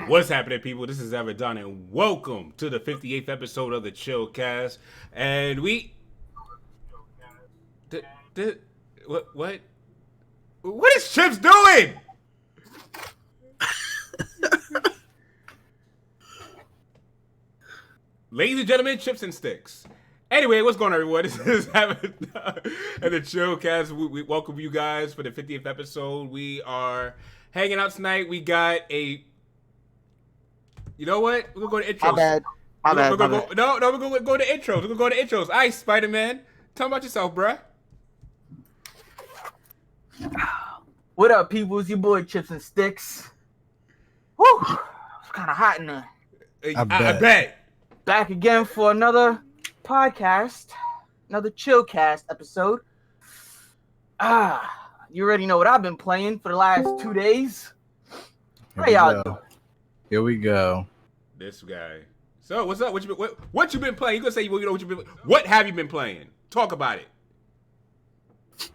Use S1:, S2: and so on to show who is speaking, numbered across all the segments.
S1: What's happening, people? This is Avidan, and welcome to the 58th episode of the Chillcast. And we, what is Chips doing? Ladies and gentlemen, Chips and Sticks. Anyway, what's going on, everyone? This is Avidan and the Chillcast. We welcome you guys for the 50th episode. We are hanging out tonight. We got a. You know what? We're gonna go to intros.
S2: My bad.
S1: We're gonna go to intros. We're gonna go to intros. All right, Spider-Man. Tell me about yourself, bruh.
S2: What up, people? It's your boy Chips and Sticks. Woo! It's kind of hot in there.
S1: I bet.
S2: Back again for another podcast, another Chillcast episode. You already know what I've been playing for the last 2 days. How y'all doing?
S3: Here we go.
S1: This guy. So what's up? What you been playing? You gonna say you know what you been? What have you been playing? Talk about it.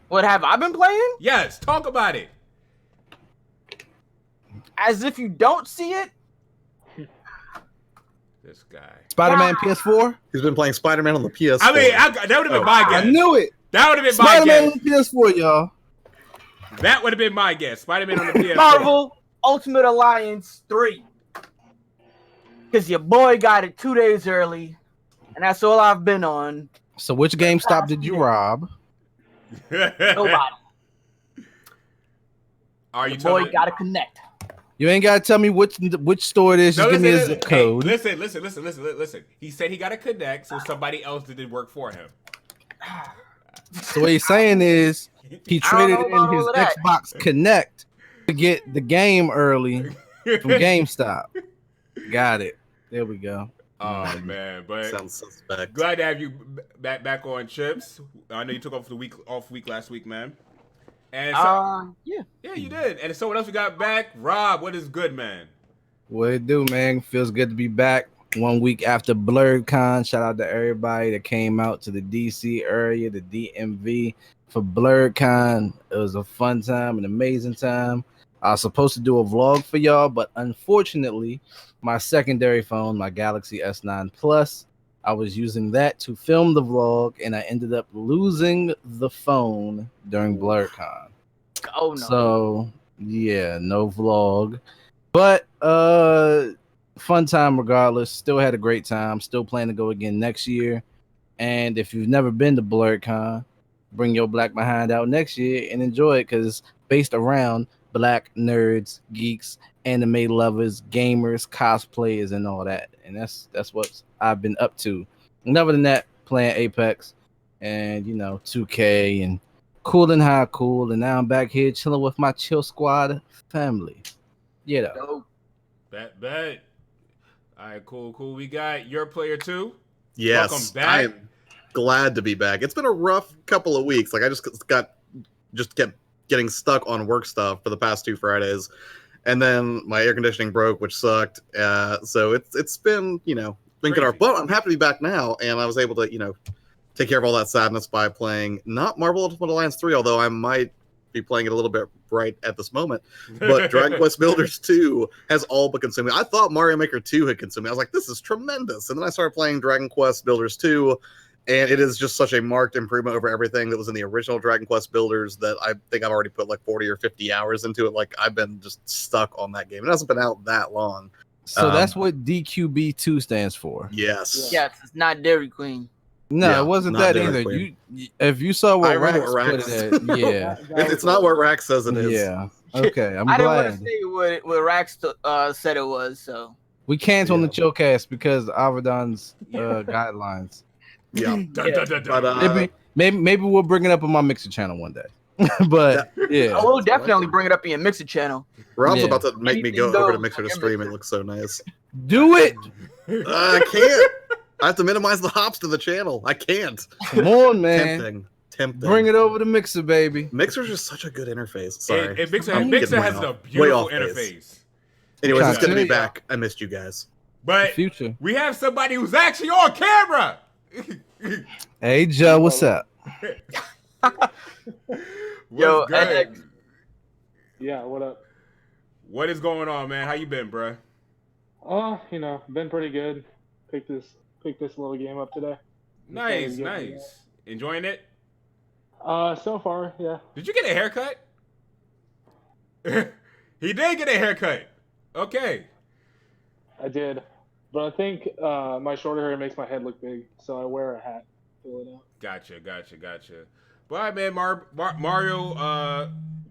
S2: What have I been playing?
S1: Yes, talk about it.
S2: As if you don't see it.
S1: This guy.
S3: Spider-Man PS4?
S4: He's been playing Spider-Man on the PS4.
S1: I mean, that would have been my guess.
S3: I knew it.
S1: That would have been
S3: Spider-Man
S1: my guess.
S3: on the PS4, y'all.
S1: That would have been my guess. Spider-Man on the PS4.
S2: Marvel Ultimate Alliance 3. Because your boy got it 2 days early, and that's all I've been on.
S3: So which GameStop did you rob?
S2: Nobody.
S1: Are you
S2: Your boy
S1: telling?
S2: got to connect.
S3: You ain't got to tell me which store it is. Just give me a zip code.
S1: Hey, listen. He said he got to connect, so somebody else did the work for him.
S3: So what he's saying is he traded in his Xbox Connect to get the game early from GameStop. Got it. There we go.
S1: Oh man, but
S4: sounds suspect.
S1: Glad to have you back on, Chips. I know you took off week last week, man. And so, yeah, you did. And so what else we got back? Rob, what is good, man?
S3: What it do, man? Feels good to be back 1 week after BlurredCon. Shout out to everybody that came out to the DC area, the DMV for BlurredCon. It was a fun time, an amazing time. I was supposed to do a vlog for y'all, but unfortunately, my secondary phone, my Galaxy S9 Plus, I was using that to film the vlog, and I ended up losing the phone during BlurredCon.
S2: Oh no!
S3: So yeah, no vlog, but fun time regardless. Still had a great time. Still plan to go again next year. And if you've never been to BlurredCon, bring your black behind out next year and enjoy it, because it's based around black nerds, geeks, anime lovers, gamers, cosplayers, and all that. And that's what I've been up to. And other than that, playing Apex and 2K and cool. And now I'm back here chilling with my Chill Squad family. Yeah.
S1: Bet. All right, cool. We got your player too.
S4: Yes,
S1: welcome back.
S4: I'm glad to be back. It's been a rough couple of weeks. Like I just kept getting stuck on work stuff for the past 2 Fridays, and then my air conditioning broke, which sucked. So it's been been good. But I'm happy to be back now, and I was able to take care of all that sadness by playing not Marvel Ultimate Alliance 3, although I might be playing it a little bit right at this moment. But Dragon Quest Builders 2 has all but consumed me. I thought Mario Maker 2 had consumed me. I was like, this is tremendous. And then I started playing Dragon Quest Builders 2, and it is just such a marked improvement over everything that was in the original Dragon Quest Builders that I think I've already put like 40 or 50 hours into it. Like, I've been just stuck on that game. It hasn't been out that long.
S3: So that's what DQB2 stands for.
S4: Yes.
S2: Yes, it's not Dairy Queen.
S3: No,
S4: Yeah,
S3: it wasn't
S4: not
S3: that
S4: Dairy
S3: either.
S4: Queen.
S3: If you saw what
S4: I remember
S3: Rax
S4: what
S3: put
S4: Rax
S3: it at, yeah.
S4: It's not what Rax says it is.
S3: Yeah. Okay, I'm
S2: I didn't
S3: glad.
S2: want to say what Rax said it was, so.
S3: We can't on the Chillcast because of Avidan's guidelines.
S4: Yeah.
S1: But,
S3: Maybe we'll bring it up on my Mixer channel one day. But yeah,
S2: I will definitely bring it up in your Mixer channel.
S4: Rob's about to make me go
S2: Anything
S4: over to
S2: goes
S4: Mixer to
S2: on your
S4: stream.
S2: Mixer.
S4: It looks so nice.
S3: do it.
S4: I can't. I have to minimize the hops to the channel. I can't.
S3: Come on, man.
S4: Tempting.
S3: Bring it over to Mixer, baby.
S4: Mixer's just such a good interface. Sorry.
S1: Mixer
S4: I'm
S1: has
S4: getting
S1: a
S4: way
S1: beautiful
S4: off base.
S1: interface.
S4: Anyways, it's good to be
S3: Yeah.
S4: back. I missed you guys.
S1: But
S3: Future.
S1: we have somebody who's actually on camera.
S3: Hey, Joe, what's up?
S2: Yo,
S1: What's good?
S2: Alex.
S5: Yeah, what up?
S1: What is going on, man? How you been, bruh?
S5: Been pretty good. Picked this little game up today.
S1: Nice, nice. Enjoying it?
S5: So far, yeah.
S1: Did you get a haircut? He did get a haircut. Okay.
S5: I did, but I think my shorter hair makes my head look big, so I wear a hat to fill it out.
S1: Gotcha. But all right, man, Mario,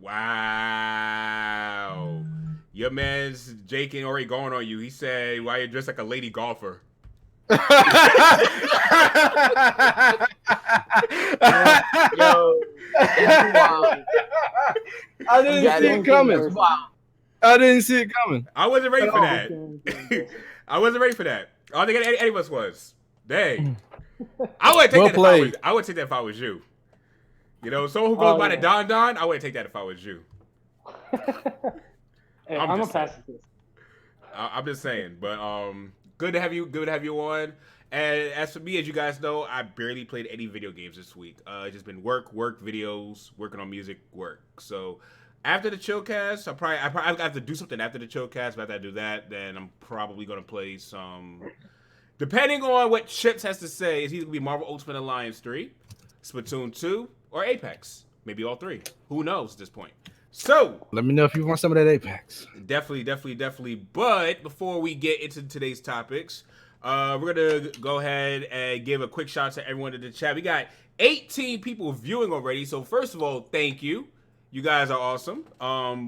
S1: wow. Your man's Jake ain't already going on you. He said, why you dressed like a lady golfer?
S2: Yo, wow.
S3: I didn't see it coming.
S2: Wow.
S3: I didn't see it coming.
S1: I wasn't ready for that. I wasn't ready for that. I don't think any of us was. Dang. I wouldn't take that. I would take that if I was you. Someone who goes by the Don, I wouldn't take that if I was you.
S5: Hey, I'm a pacifist.
S1: I'm just saying, but good to have you. Good to have you on. And as for me, as you guys know, I barely played any video games this week. It's just been work, videos, working on music, work. So after the Chillcast, I probably have to do something after the Chillcast. But after I do that, then I'm probably gonna play some. Depending on what Chips has to say, it's either gonna be Marvel Ultimate Alliance 3, Splatoon 2, or Apex. Maybe all three. Who knows at this point? So
S3: let me know if you want some of that Apex.
S1: Definitely. But before we get into today's topics, we're gonna go ahead and give a quick shout out to everyone in the chat. We got 18 people viewing already. So first of all, thank you. You guys are awesome.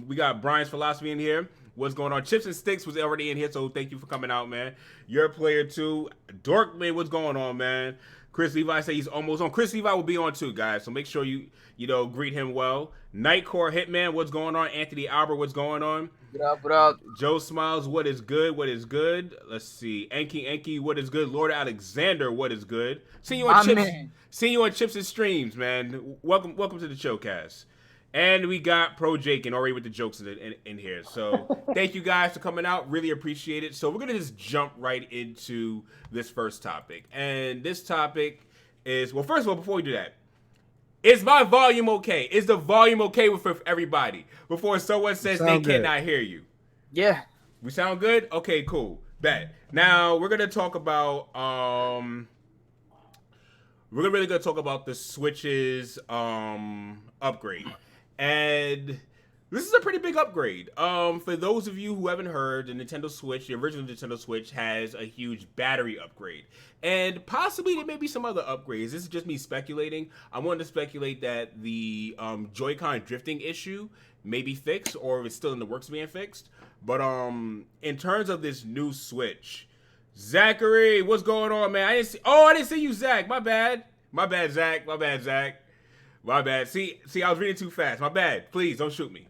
S1: We got Brian's Philosophy in here. What's going on? Chips and Sticks was already in here, so thank you for coming out, man. You're a player too. Dorkman, what's going on, man? Chris Levi said he's almost on. Chris Levi will be on too, guys. So make sure you greet him well. Nightcore Hitman, what's going on? Anthony Albert, what's going on?
S2: What up?
S1: Joe Smiles, what is good? Let's see. Enki, what is good? Lord Alexander, what is good? Seeing you on Chips and Streams, man. Welcome to the Chillcast. And we got Pro Jake and already with the jokes in here. So thank you guys for coming out. Really appreciate it. So we're going to just jump right into this first topic. And this topic is, well, first of all, before we do that, is my volume okay? Is the volume okay with everybody? Before someone says they cannot hear you.
S2: Yeah.
S1: We sound good? Okay, cool. Bet. Now, we're going to talk about, we're really going to talk about the Switch's upgrade. And this is a pretty big upgrade. For those of you who haven't heard, the Nintendo Switch, the original Nintendo Switch, has a huge battery upgrade. And possibly there may be some other upgrades. This is just me speculating. I wanted to speculate that the Joy-Con drifting issue may be fixed, or it's still in the works of being fixed. But in terms of this new Switch, Zachary, what's going on, man? I didn't see you, Zach. My bad, Zach. My bad. See, I was reading too fast. My bad. Please don't shoot me.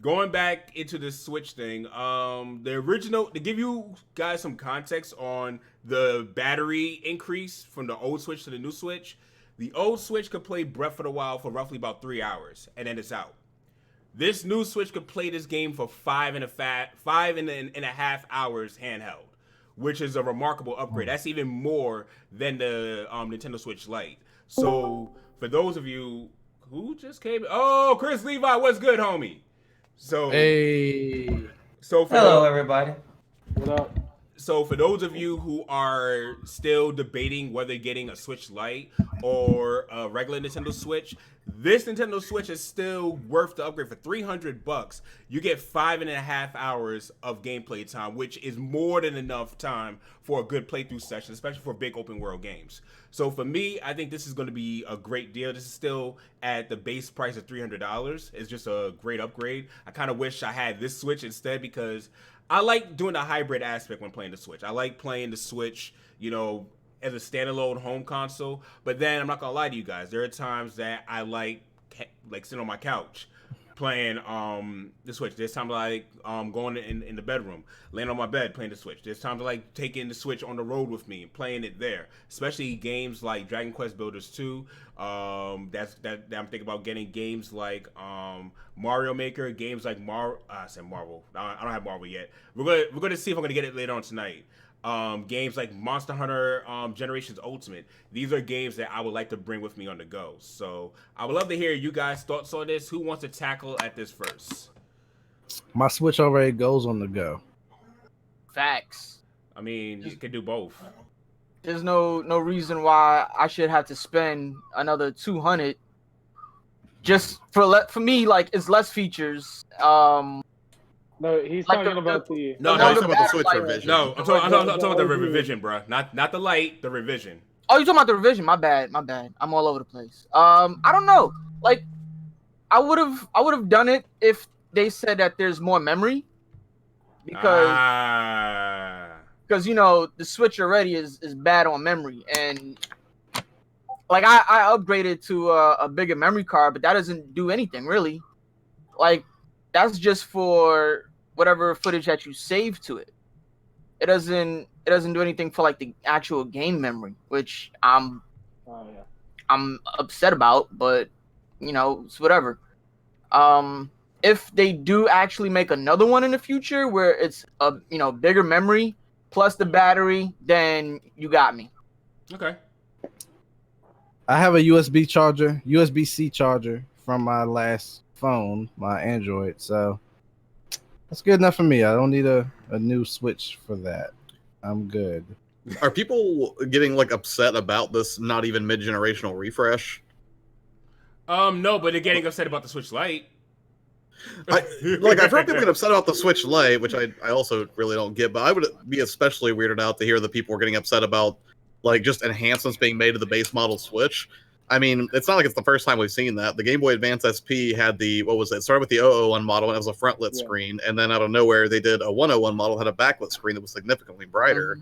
S1: Going back into the Switch thing, the original, to give you guys some context on the battery increase from the old Switch to the new Switch, the old Switch could play Breath of the Wild for roughly about 3 hours, and then it's out. This new Switch could play this game for 5.5 hours handheld, which is a remarkable upgrade. That's even more than the Nintendo Switch Lite. So, for those of you who just came, Chris Levi, what's good, homie? So,
S3: hey.
S6: Hello, everybody.
S5: What up?
S1: So, for those of you who are still debating whether getting a Switch Lite or a regular Nintendo Switch, this Nintendo Switch is still worth the upgrade. For $300, you get 5.5 hours of gameplay time, which is more than enough time for a good playthrough session, especially for big open world games. So for me, I think this is going to be a great deal. This is still at the base price of $300. It's just a great upgrade. I kind of wish I had this Switch instead, because I like doing the hybrid aspect when playing the Switch. I like playing the Switch, as a standalone home console. But then I'm not gonna lie to you guys, there are times that I like sitting on my couch playing the Switch. There's times I like going in the bedroom, laying on my bed playing the Switch. There's times I like taking the Switch on the road with me and playing it there. Especially games like Dragon Quest Builders 2. I'm thinking about getting games like Mario Maker, games like Marvel. I said Marvel. I don't have Marvel yet. We're gonna see if I'm gonna get it later on tonight. Games like Monster Hunter Generations Ultimate. These are games that I would like to bring with me on the go. So I would love to hear you guys' thoughts on this. Who wants to tackle at this first?
S3: My Switch already goes on the go.
S2: Facts.
S1: I mean, you can do both.
S2: There's no reason why I should have to spend another $200 just for me. Like, it's less features.
S5: No, he's
S2: Like
S5: talking about the.
S1: No,
S4: No, he's
S1: no,
S4: talking about the Switch revision.
S1: No, I'm talking about the revision, bro. Not the light, the revision.
S2: Oh, you're talking about the revision. My bad. I'm all over the place. I don't know. Like, I would have done it if they said that there's more memory, because you know the Switch already is bad on memory, and like I upgraded to a bigger memory card, but that doesn't do anything really. Like, that's just for whatever footage that you save to it. It doesn't do anything for like the actual game memory, which I'm upset about, but you know, it's whatever. If they do actually make another one in the future where it's a bigger memory plus the battery, then you got me.
S1: Okay.
S3: I have a USB-C charger from my last phone, my Android, so that's good enough for me. I don't need a new Switch for that. I'm good.
S4: Are people getting like upset about this not even mid-generational refresh?
S1: No, but they're getting upset about the Switch Lite.
S4: I've heard people get upset about the Switch Lite, which I also really don't get, but I would be especially weirded out to hear that people were getting upset about like just enhancements being made to the base model Switch. I mean, it's not like it's the first time we've seen that. The Game Boy Advance SP had it started with the 001 model, and it was a front-lit screen, and then out of nowhere, they did a 101 model, had a backlit screen that was significantly brighter,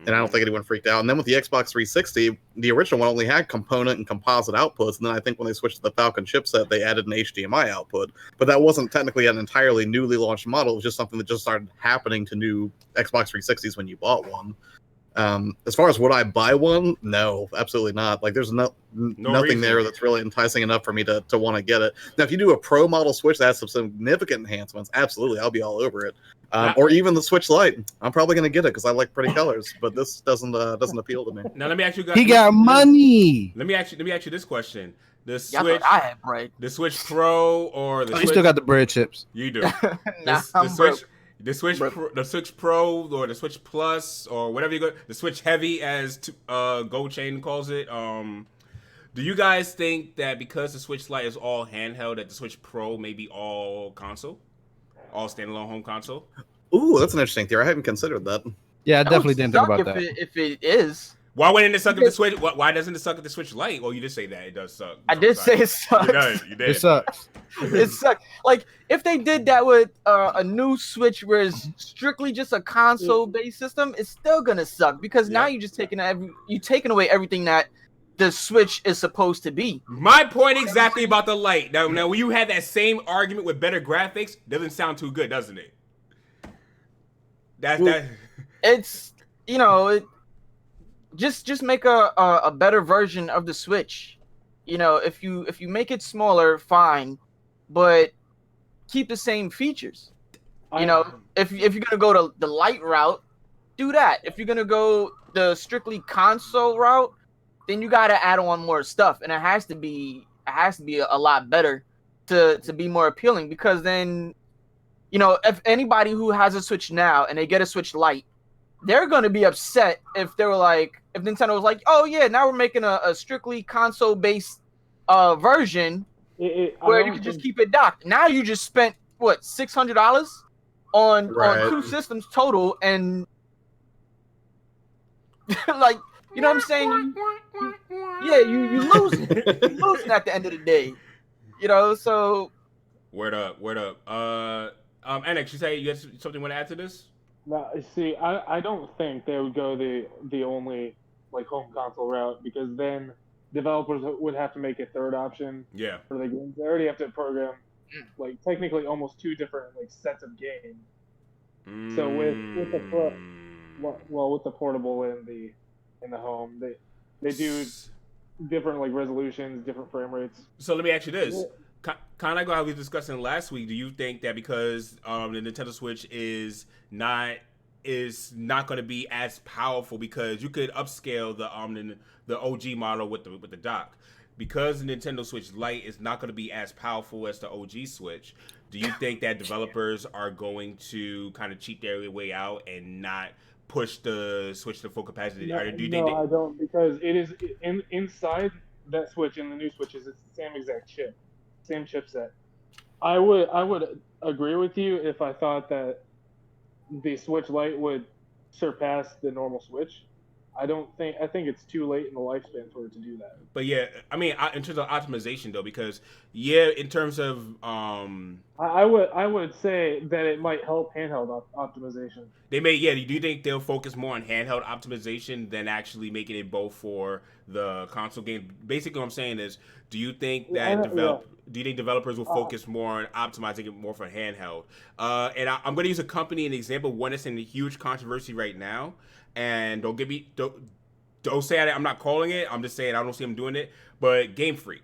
S4: and I don't think anyone freaked out. And then with the Xbox 360, the original one only had component and composite outputs, and then I think when they switched to the Falcon chipset, they added an HDMI output, but that wasn't technically an entirely newly launched model. It was just something that just started happening to new Xbox 360s when you bought one. As far as would I buy one? No, absolutely not. Like, there's nothing
S1: reason
S4: there that's really enticing enough for me to want to get it. Now, if you do a Pro model Switch that has some significant enhancements, absolutely, I'll be all over it. Or even the Switch Lite, I'm probably going to get it because I like pretty colors. But this doesn't appeal to me.
S1: Now let me ask you guys.
S3: He got money.
S1: Let me ask you this question: the
S2: Y'all
S1: Switch,
S2: thought I had bread.
S1: the Switch Pro, or the
S3: You
S1: Switch?
S3: still got the bread chips.
S1: You do.
S2: Nah,
S1: the
S2: I'm
S1: Switch,
S2: broke.
S1: the Switch Pro, or the Switch Plus, or whatever you go, the Switch Heavy, as Gold Chain calls it. Do you guys think that because the Switch Lite is all handheld, that the Switch Pro may be all console, all standalone home console?
S4: Ooh, that's an interesting theory. I hadn't considered that.
S3: Yeah, I
S2: That
S3: definitely
S2: would
S3: didn't think
S2: suck
S3: about that.
S2: if it is.
S1: Why wouldn't it suck at the Switch? Why doesn't it suck at the Switch Lite? Well, you did say that it does suck.
S2: I did say it sucks.
S1: You did.
S3: It sucks.
S2: It sucks. Like, if they did that with a new Switch where it's strictly just a console-based system, it's still gonna suck because now you're just taking away everything that the Switch is supposed to be.
S1: My point exactly about the Lite. Now, when you had that same argument with better graphics, doesn't sound too good, doesn't it? That.
S2: It's just make a better version of the Switch. If you make it smaller, fine, but keep the same features. If you're gonna go to the light route, do that. If you're gonna go the strictly console route, then you gotta add on more stuff, and it has to be a lot better to be more appealing. Because then, if anybody who has a Switch now and they get a Switch Lite, they're gonna be upset if Nintendo was like, oh yeah, now we're making a strictly console based version where you can just keep it docked. Now you just spent what, $600 on two systems total, and like, you know what I'm saying? You losing. You're losing at the end of the day. So
S1: Word up. Annex, you say you got something you want to add to this?
S5: No, see, I don't think they would go the only like home console route, because then developers would have to make a third option for the games. They already have to program like technically almost two different like sets of games. So with the portable and in the home, they do different like resolutions, different frame rates.
S1: So let me ask you this. Kind of like how we were discussing last week, do you think that because the Nintendo Switch is not going to be as powerful, because you could upscale the OG model with the dock, because the Nintendo Switch Lite is not going to be as powerful as the OG Switch, do you think that developers are going to kind of cheat their way out and not push the Switch to full capacity?
S5: No,
S1: Or do you
S5: no,
S1: think
S5: I don't, because it is inside that Switch in the new Switches. It's the same exact chip, same chipset. I would agree with you if I thought that the Switch Lite would surpass the normal Switch. I think it's too late in the lifespan for it to do that.
S1: But yeah, I mean, in terms of optimization though, because yeah, in terms of
S5: I would say that it might help handheld optimization.
S1: they may, yeah. Do you think they'll focus more on handheld optimization than actually making it both for the console game? Basically, what I'm saying is, do you think that do you think developers will focus more on optimizing it more for handheld? And I'm going to use a company an example, one that's in a huge controversy right now. And don't say I'm not calling it. I'm just saying I don't see them doing it. But Game Freak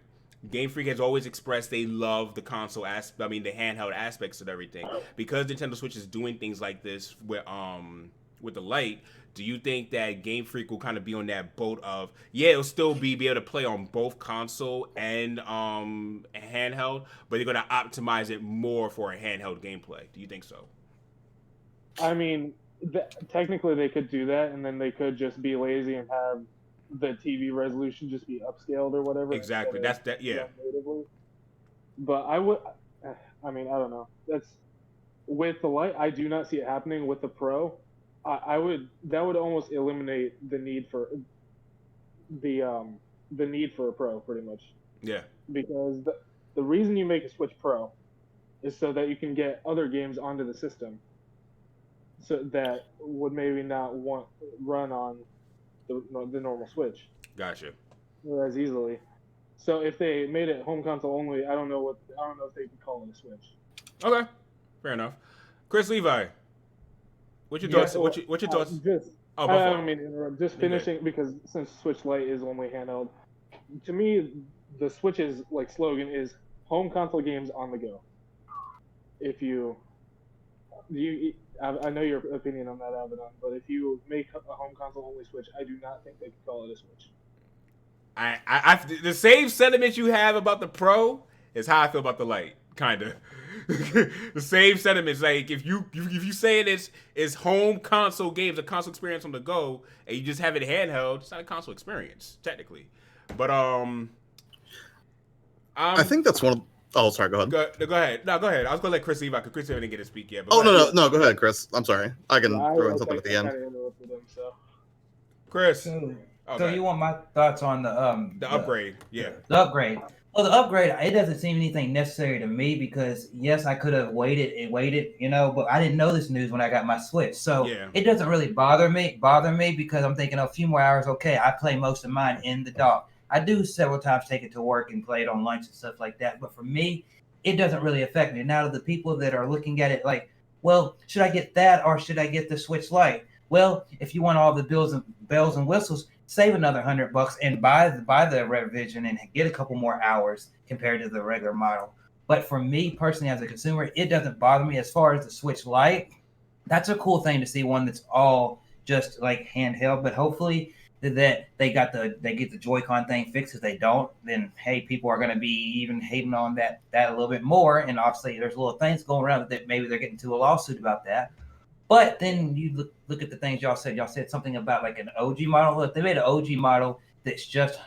S1: has always expressed they love the console the handheld aspects of everything. Because Nintendo Switch is doing things like this with the Lite, do you think that Game Freak will kind of be on that boat of, yeah, it'll still be able to play on both console and handheld, but they're going to optimize it more for a handheld gameplay? Do you think so?
S5: I mean, technically they could do that, and then they could just be lazy and have the TV resolution just be upscaled or whatever.
S1: Exactly. That's that. Yeah.
S5: Natively. But I don't know. That's with the Lite. I do not see it happening. With the Pro, that would almost eliminate the need for a Pro, pretty much.
S1: Yeah.
S5: Because the reason you make a Switch Pro is so that you can get other games onto the system, so that would maybe not run on the normal Switch.
S1: Gotcha.
S5: As easily. So if they made it home console only, I don't know if they could call it a Switch.
S1: Okay, fair enough. Chris Levi, what's your thoughts? What's your thoughts?
S5: I don't mean to interrupt. Just finishing, because since Switch Lite is only handheld, to me the Switch's slogan is home console games on the go. If I know your opinion on that, Avidan, but if you make a home console only Switch, I do not think they could call it a Switch.
S1: I the same sentiment you have about the Pro is how I feel about the Lite, kind of. The same sentiments. Like if you say it is home console games, a console experience on the go, and you just have it handheld, it's not a console experience technically. But
S4: I think that's one of. Oh, sorry. Go ahead.
S1: Go ahead. No, go ahead. I was gonna let Chris Levi, because Chris didn't get to speak yet.
S4: But no. Go ahead, Chris. I'm sorry. I can throw in something at the end.
S1: Chris.
S6: So you want my thoughts on the
S1: upgrade? Yeah.
S6: The upgrade. Well, the upgrade, it doesn't seem anything necessary to me, because yes, I could have waited, but I didn't know this news when I got my Switch. So It doesn't really bother me because I'm thinking a few more hours. Okay, I play most of mine in the dock. I do several times take it to work and play it on lunch and stuff like that. But for me, it doesn't really affect me. Now, the people that are looking at it like, well, should I get that or should I get the Switch Lite? Well, if you want all the bells and whistles, save another $100 and buy the revision and get a couple more hours compared to the regular model. But for me personally, as a consumer, it doesn't bother me. As far as the Switch Lite, that's a cool thing to see, one that's all just like handheld. But hopefully that they get the Joy-Con thing fixed. If they don't, then hey, people are going to be even hating on that a little bit more. And obviously, there's little things going around that maybe they're getting to a lawsuit about that. But then you look at the things y'all said. Y'all said something about like an OG model. If they made an OG model that's just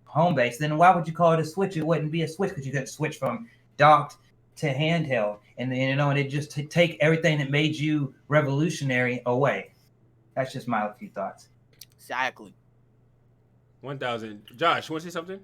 S6: home-based, then why would you call it a Switch? It wouldn't be a Switch, because you could switch from docked to handheld. And and it just take everything that made you revolutionary away. That's just my few thoughts.
S2: Exactly.
S1: 1,000. Josh, you want to say something?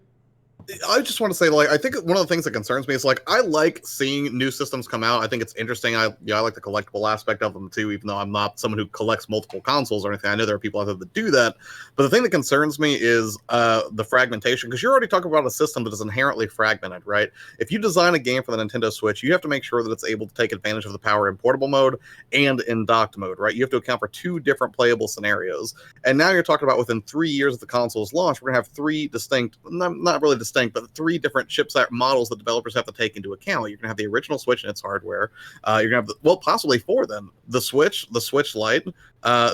S4: I just want to say, I think one of the things that concerns me is, I like seeing new systems come out. I think it's interesting. I like the collectible aspect of them too, even though I'm not someone who collects multiple consoles or anything. I know there are people out there that do that. But the thing that concerns me is the fragmentation, because you're already talking about a system that is inherently fragmented, right? If you design a game for the Nintendo Switch, you have to make sure that it's able to take advantage of the power in portable mode and in docked mode, right? You have to account for two different playable scenarios. And now you're talking about within 3 years of the console's launch, we're going to have three distinct, not really distinct, distinct, but 3 different chipset models that developers have to take into account. You're going to have the original Switch and its hardware. You're going to have, possibly 4 then. The Switch Lite,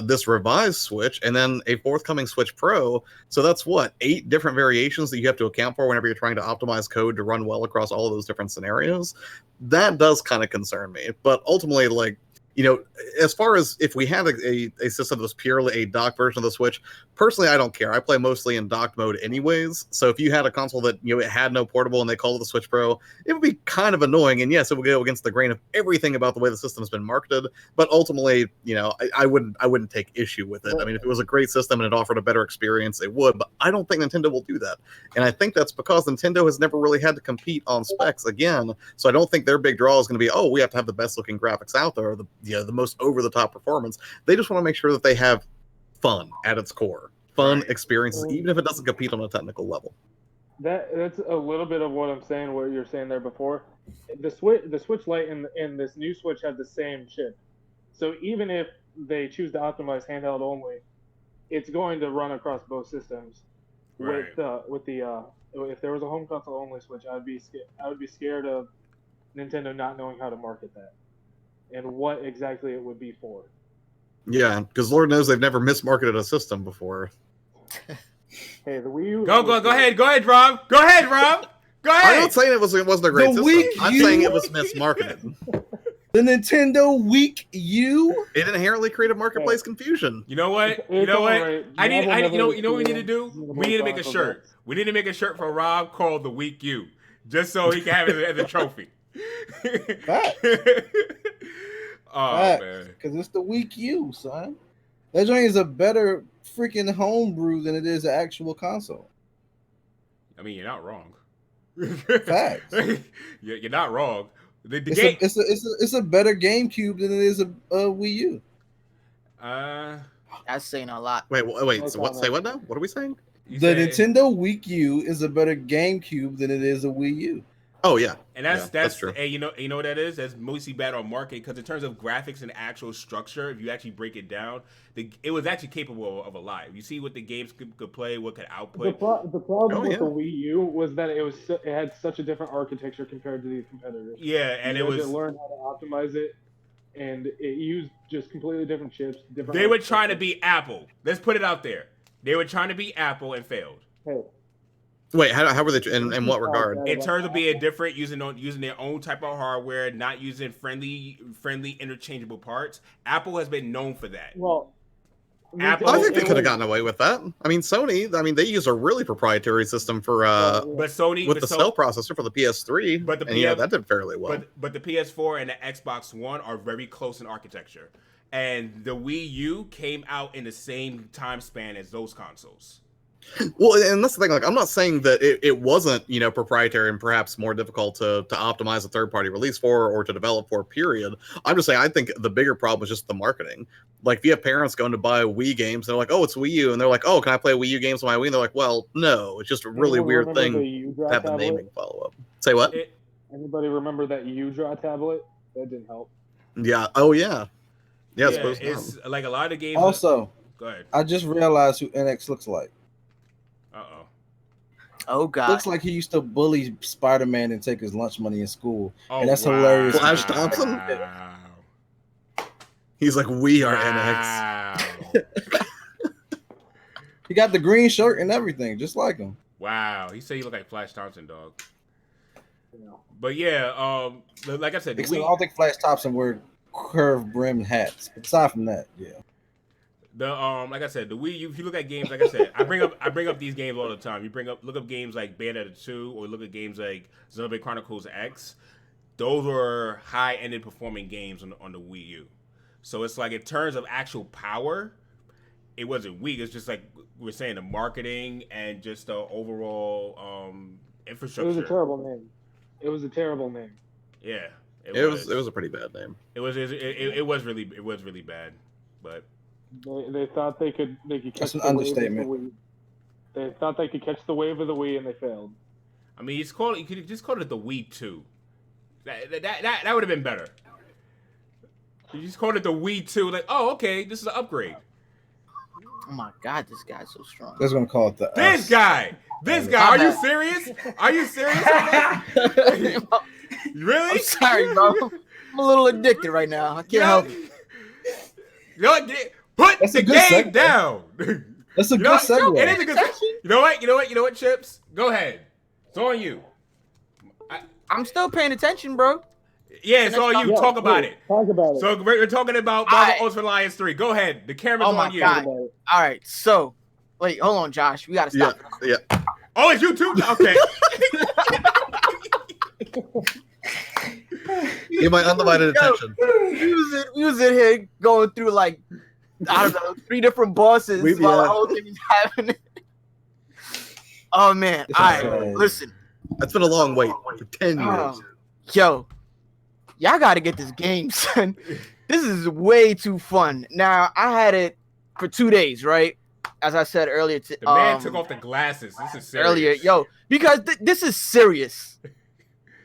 S4: this revised Switch, and then a forthcoming Switch Pro. So that's 8 different variations that you have to account for whenever you're trying to optimize code to run well across all of those different scenarios. That does kind of concern me. But ultimately, like, as far as if we had a system that was purely a docked version of the Switch, personally, I don't care. I play mostly in docked mode anyways. So if you had a console that, it had no portable and they called it the Switch Pro, it would be kind of annoying. And yes, it would go against the grain of everything about the way the system has been marketed. But ultimately, I wouldn't take issue with it. I mean, if it was a great system and it offered a better experience, it would. But I don't think Nintendo will do that. And I think that's because Nintendo has never really had to compete on specs again. So I don't think their big draw is going to be, we have to have the best looking graphics out there, or the most over-the-top performance. They just want to make sure that they have fun at its core, fun experiences, even if it doesn't compete on a technical level.
S5: That's a little bit of what I'm saying, what you're saying there before. The Switch Lite and this new Switch have the same chip, so even if they choose to optimize handheld only, it's going to run across both systems. Right. If there was a home console only Switch, I would be scared of Nintendo not knowing how to market that and what exactly it would be for.
S4: Yeah, because Lord knows they've never mismarketed a system before.
S5: Hey, the Wii U.
S1: Go ahead, Rob. Go ahead.
S4: I'm not saying it wasn't a great system. I'm saying it was mismarketed.
S3: The Nintendo Wii U.
S4: It inherently created marketplace confusion.
S1: You know what?
S5: Right.
S1: You know what we need to do? We need to make a shirt. We need to make a shirt for Rob called the Wii U, just so he can have it as a trophy.
S3: Man, because it's the Wii U, son. That joint is a better freaking homebrew than it is an actual console.
S1: I mean, you're not wrong.
S3: Facts.
S1: You're not wrong.
S3: It's a better GameCube than it is a Wii U.
S2: That's saying a lot.
S4: Wait. So what? Say what now? What are we saying?
S3: Nintendo Wii U is a better GameCube than it is a Wii U.
S4: Oh yeah,
S1: and that's
S4: true.
S1: And you know what that is? That's mostly bad on marketing, because in terms of graphics and actual structure, if you actually break it down, it was actually capable of a lot. You see what the games could play, what could output.
S5: The problem with the Wii U was that it had such a different architecture compared to these competitors.
S1: Yeah, and
S5: you had to learn how to optimize it, and it used just completely different chips.
S1: They were trying to be Apple. Let's put it out there. They were trying to be Apple and failed.
S5: Hey.
S4: Wait, how were they? In what regard?
S1: In terms of being different, using their own type of hardware, not using friendly interchangeable parts. Apple has been known for that.
S5: Well,
S4: Apple, I think they could have gotten away with that. I mean, Sony. I mean, they use a really proprietary system for
S1: but Sony
S4: with the cell processor for the PS3.
S1: But that did fairly well. But the PS4 and the Xbox One are very close in architecture, and the Wii U came out in the same time span as those consoles.
S4: Well, and that's the thing. Like, I'm not saying that it wasn't, proprietary and perhaps more difficult to optimize a third-party release for or to develop for. Period. I'm just saying I think the bigger problem is just the marketing. Like, if you have parents going to buy Wii games, they're like, "Oh, it's Wii U," and they're like, "Oh, can I play Wii U games on my Wii?" And they're like, "Well, no, it's just a really weird thing to have the naming follow-up." Say what?
S5: Anybody remember that U-Draw tablet? That didn't help.
S4: Yeah. Oh, yeah. Yeah.
S1: It's like a lot of the games.
S3: Also,
S1: go ahead.
S3: I just realized who NX looks like.
S2: Oh God!
S3: Looks like he used to bully Spider-Man and take his lunch money in school, and that's hilarious.
S4: Flash Thompson. He's like, "We are NX."
S3: He got the green shirt and everything, just like him.
S1: Wow, he said he looked like Flash Thompson, dog. But yeah, like I said,
S3: I don't think Flash Thompson wear curved brimmed hats. Aside from that, yeah.
S1: Like I said, the Wii U. If you look at games, like I said, I bring up these games all the time. Look up games like Bayonetta 2, or look at games like Xenoblade Chronicles X. Those were high-ended performing games on the Wii U. So it's like, in terms of actual power, it wasn't weak. It's just like we were saying, the marketing and just the overall infrastructure.
S5: It was a terrible name.
S1: Yeah,
S4: it was a pretty bad name.
S1: It was really bad, but.
S5: They thought they could catch.
S3: That's an understatement.
S5: They thought they could catch the wave of the Wii, and they failed.
S1: I mean, you could just call it the Wii 2. That would have been better. You just called it the Wii 2, like, oh, okay, this is an upgrade.
S2: Oh my God, this guy's so strong.
S3: That's gonna call it the
S1: This guy. Are you serious? Are you serious? Really?
S2: I'm sorry, bro. I'm a little addicted right now. I can't help it.
S1: You know what? Put
S3: That's
S1: the game down.
S3: That's a good segue.
S1: It is a good segue. You know what, Chips? Go ahead. It's on you.
S2: I'm still paying attention, bro.
S1: Yeah, it's on you. Talk about it.
S5: Talk about it.
S1: So we're talking about Marvel Ultimate Alliance 3. Go ahead. The camera's on you.
S2: God. All right. So, wait, hold on, Josh. We got to stop.
S4: Yeah.
S1: Oh, it's you too? Okay.
S4: Give my undivided attention.
S2: We was in here going through like, I don't know, 3 different bosses while the whole thing is happening. Oh man. All right, listen.
S4: It's been a long wait for 10 years.
S2: Yo, y'all got to get this game, son. This is way too fun. Now, I had it for 2 days, right? As I said earlier.
S1: The man took off the glasses. This is serious.
S2: Earlier, yo, because this is serious.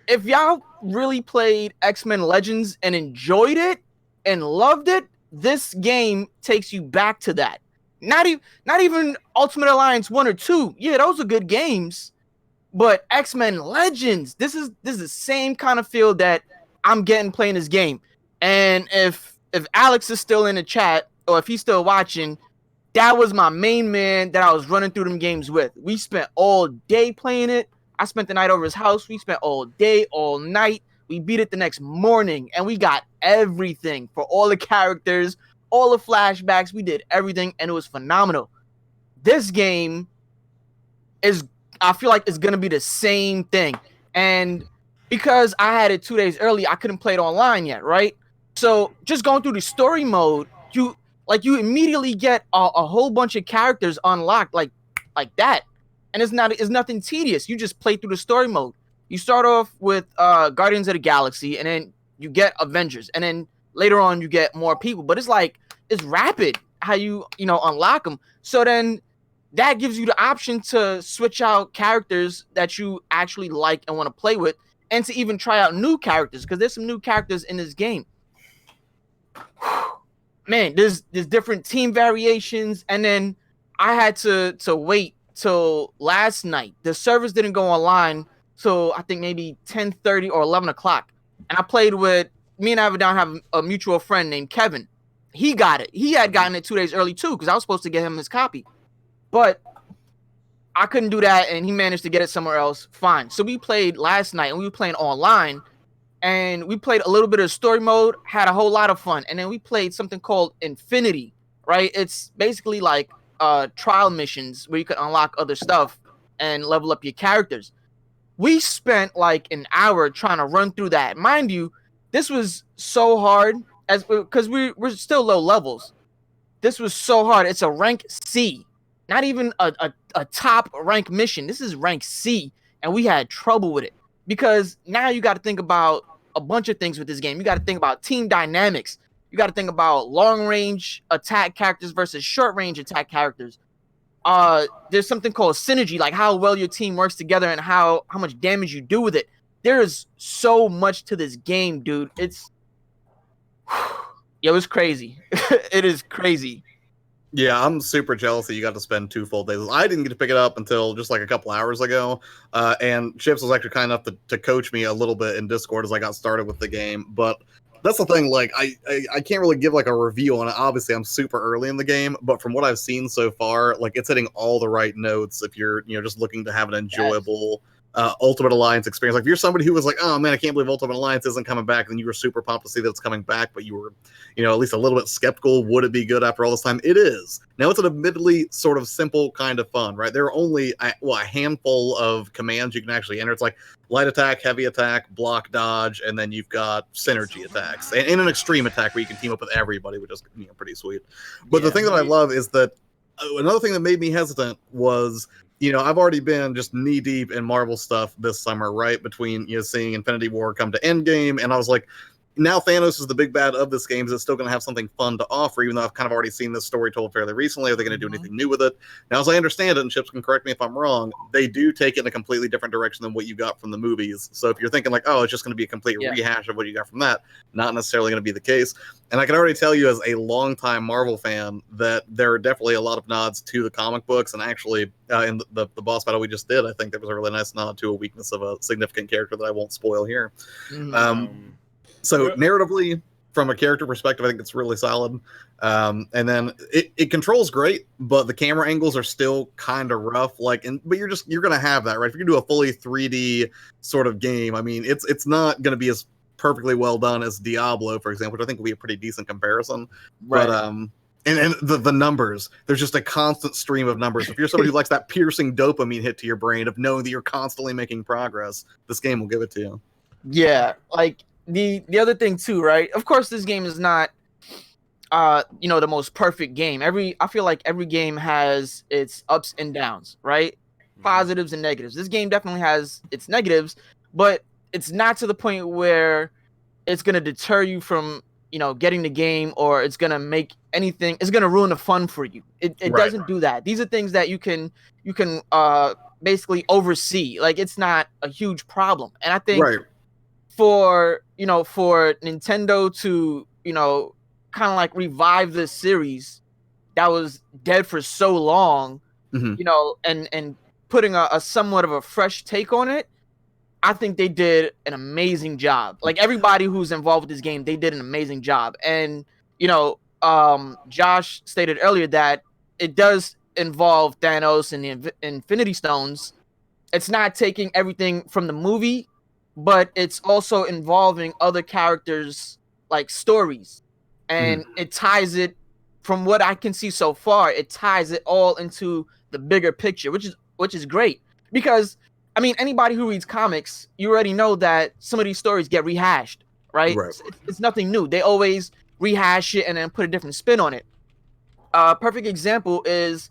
S2: If y'all really played X-Men Legends and enjoyed it and loved it, this game takes you back to that. Not even Ultimate Alliance 1 or 2. Yeah, those are good games. But X-Men Legends, this is the same kind of feel that I'm getting playing this game. And if Alex is still in the chat, or if he's still watching, that was my main man that I was running through them games with. We spent all day playing it. I spent the night over his house. We spent all day, all night. We beat it the next morning, and we got everything for all the characters, all the flashbacks. We did everything, and it was phenomenal. This game I feel like it's going to be the same thing. And because I had it 2 days early, I couldn't play it online yet, right? So just going through the story mode, you immediately get a whole bunch of characters unlocked like that. And it's nothing tedious. You just play through the story mode. You start off with Guardians of the Galaxy, and then you get Avengers, and then later on you get more people. But it's rapid how you unlock them. So then that gives you the option to switch out characters that you actually like and want to play with, and to even try out new characters, because there's some new characters in this game. Man, there's different team variations, and then I had to wait till last night. The servers didn't go online till I think maybe 10:30 or 11 o'clock, and I played with me and Avidan have a mutual friend named Kevin. He got it. He had gotten it 2 days early too, because I was supposed to get him his copy. But I couldn't do that, and he managed to get it somewhere else. Fine. So we played last night, and we were playing online, and we played a little bit of story mode, had a whole lot of fun. And then we played something called Infinity, right? It's basically like trial missions where you can unlock other stuff and level up your characters. We spent like an hour trying to run through that. Mind you, this was so hard because we're still low levels. This was so hard. It's a rank C. Not even a top rank mission. This is rank C, and we had trouble with it because now you got to think about a bunch of things with this game. You got to think about team dynamics. You got to think about long range attack characters versus short range attack characters. There's something called synergy, like how well your team works together and how much damage you do with it. There is so much to this game, dude. It's crazy. It is crazy.
S4: Yeah, I'm super jealous that you got to spend 2 full days. I didn't get to pick it up until just like a couple hours ago. And Chips was actually kind enough to coach me a little bit in Discord as I got started with the game. But that's the thing, like I can't really give like a review on it. Obviously, I'm super early in the game, but from what I've seen so far, like it's hitting all the right notes if you're just looking to have an enjoyable Ultimate Alliance experience. Like if you're somebody who was like, oh man, I can't believe Ultimate Alliance isn't coming back, then you were super pumped to see that it's coming back, but you were at least a little bit skeptical. Would it be good after all this time? It is. Now it's an admittedly sort of simple kind of fun, right? There are only a handful of commands you can actually enter. It's like light attack, heavy attack, block, dodge, and then you've got synergy attacks and an extreme attack where you can team up with everybody, which is pretty sweet. But the thing that I love is that another thing that made me hesitant was, I've already been just knee deep in Marvel stuff this summer, right? Between, seeing Infinity War come to Endgame, and I was like, now Thanos is the big bad of this game. Is it still going to have something fun to offer, even though I've kind of already seen this story told fairly recently? Are they going to do anything new with it? Now, as I understand it, and Chips can correct me if I'm wrong, they do take it in a completely different direction than what you got from the movies. So if you're thinking like, oh, it's just going to be a complete rehash of what you got from that, not necessarily going to be the case. And I can already tell you as a longtime Marvel fan that there are definitely a lot of nods to the comic books. And actually, in the boss battle we just did, I think there was a really nice nod to a weakness of a significant character that I won't spoil here. So narratively, from a character perspective, I think it's really solid. And then it controls great, but the camera angles are still kind of rough. But you're gonna have that, right? If you do a fully 3D sort of game, I mean, it's not gonna be as perfectly well done as Diablo, for example, which I think would be a pretty decent comparison. Right. But and the numbers, there's just a constant stream of numbers. If you're somebody who likes that piercing dopamine hit to your brain of knowing that you're constantly making progress, this game will give it to you.
S2: Yeah, like the other thing too, right? Of course, this game is not the most perfect game. I feel like every game has its ups and downs, right? Positives and negatives. This game definitely has its negatives, but it's not to the point where it's going to deter you from, getting the game, or it's going to make it's going to ruin the fun for you. It doesn't do that. These are things that you can basically oversee. Like, it's not a huge problem. And I think for Nintendo to, kind of like revive this series that was dead for so long, and putting a somewhat of a fresh take on it, I think they did an amazing job. Like, everybody who's involved with this game, they did an amazing job. And, Josh stated earlier that it does involve Thanos and the Infinity Stones. It's not taking everything from the movie, but it's also involving other characters' like stories. And it ties it, from what I can see so far, it ties it all into the bigger picture, which is great. Because, I mean, anybody who reads comics, you already know that some of these stories get rehashed, right? It's nothing new. They always rehash it and then put a different spin on it. Perfect example is,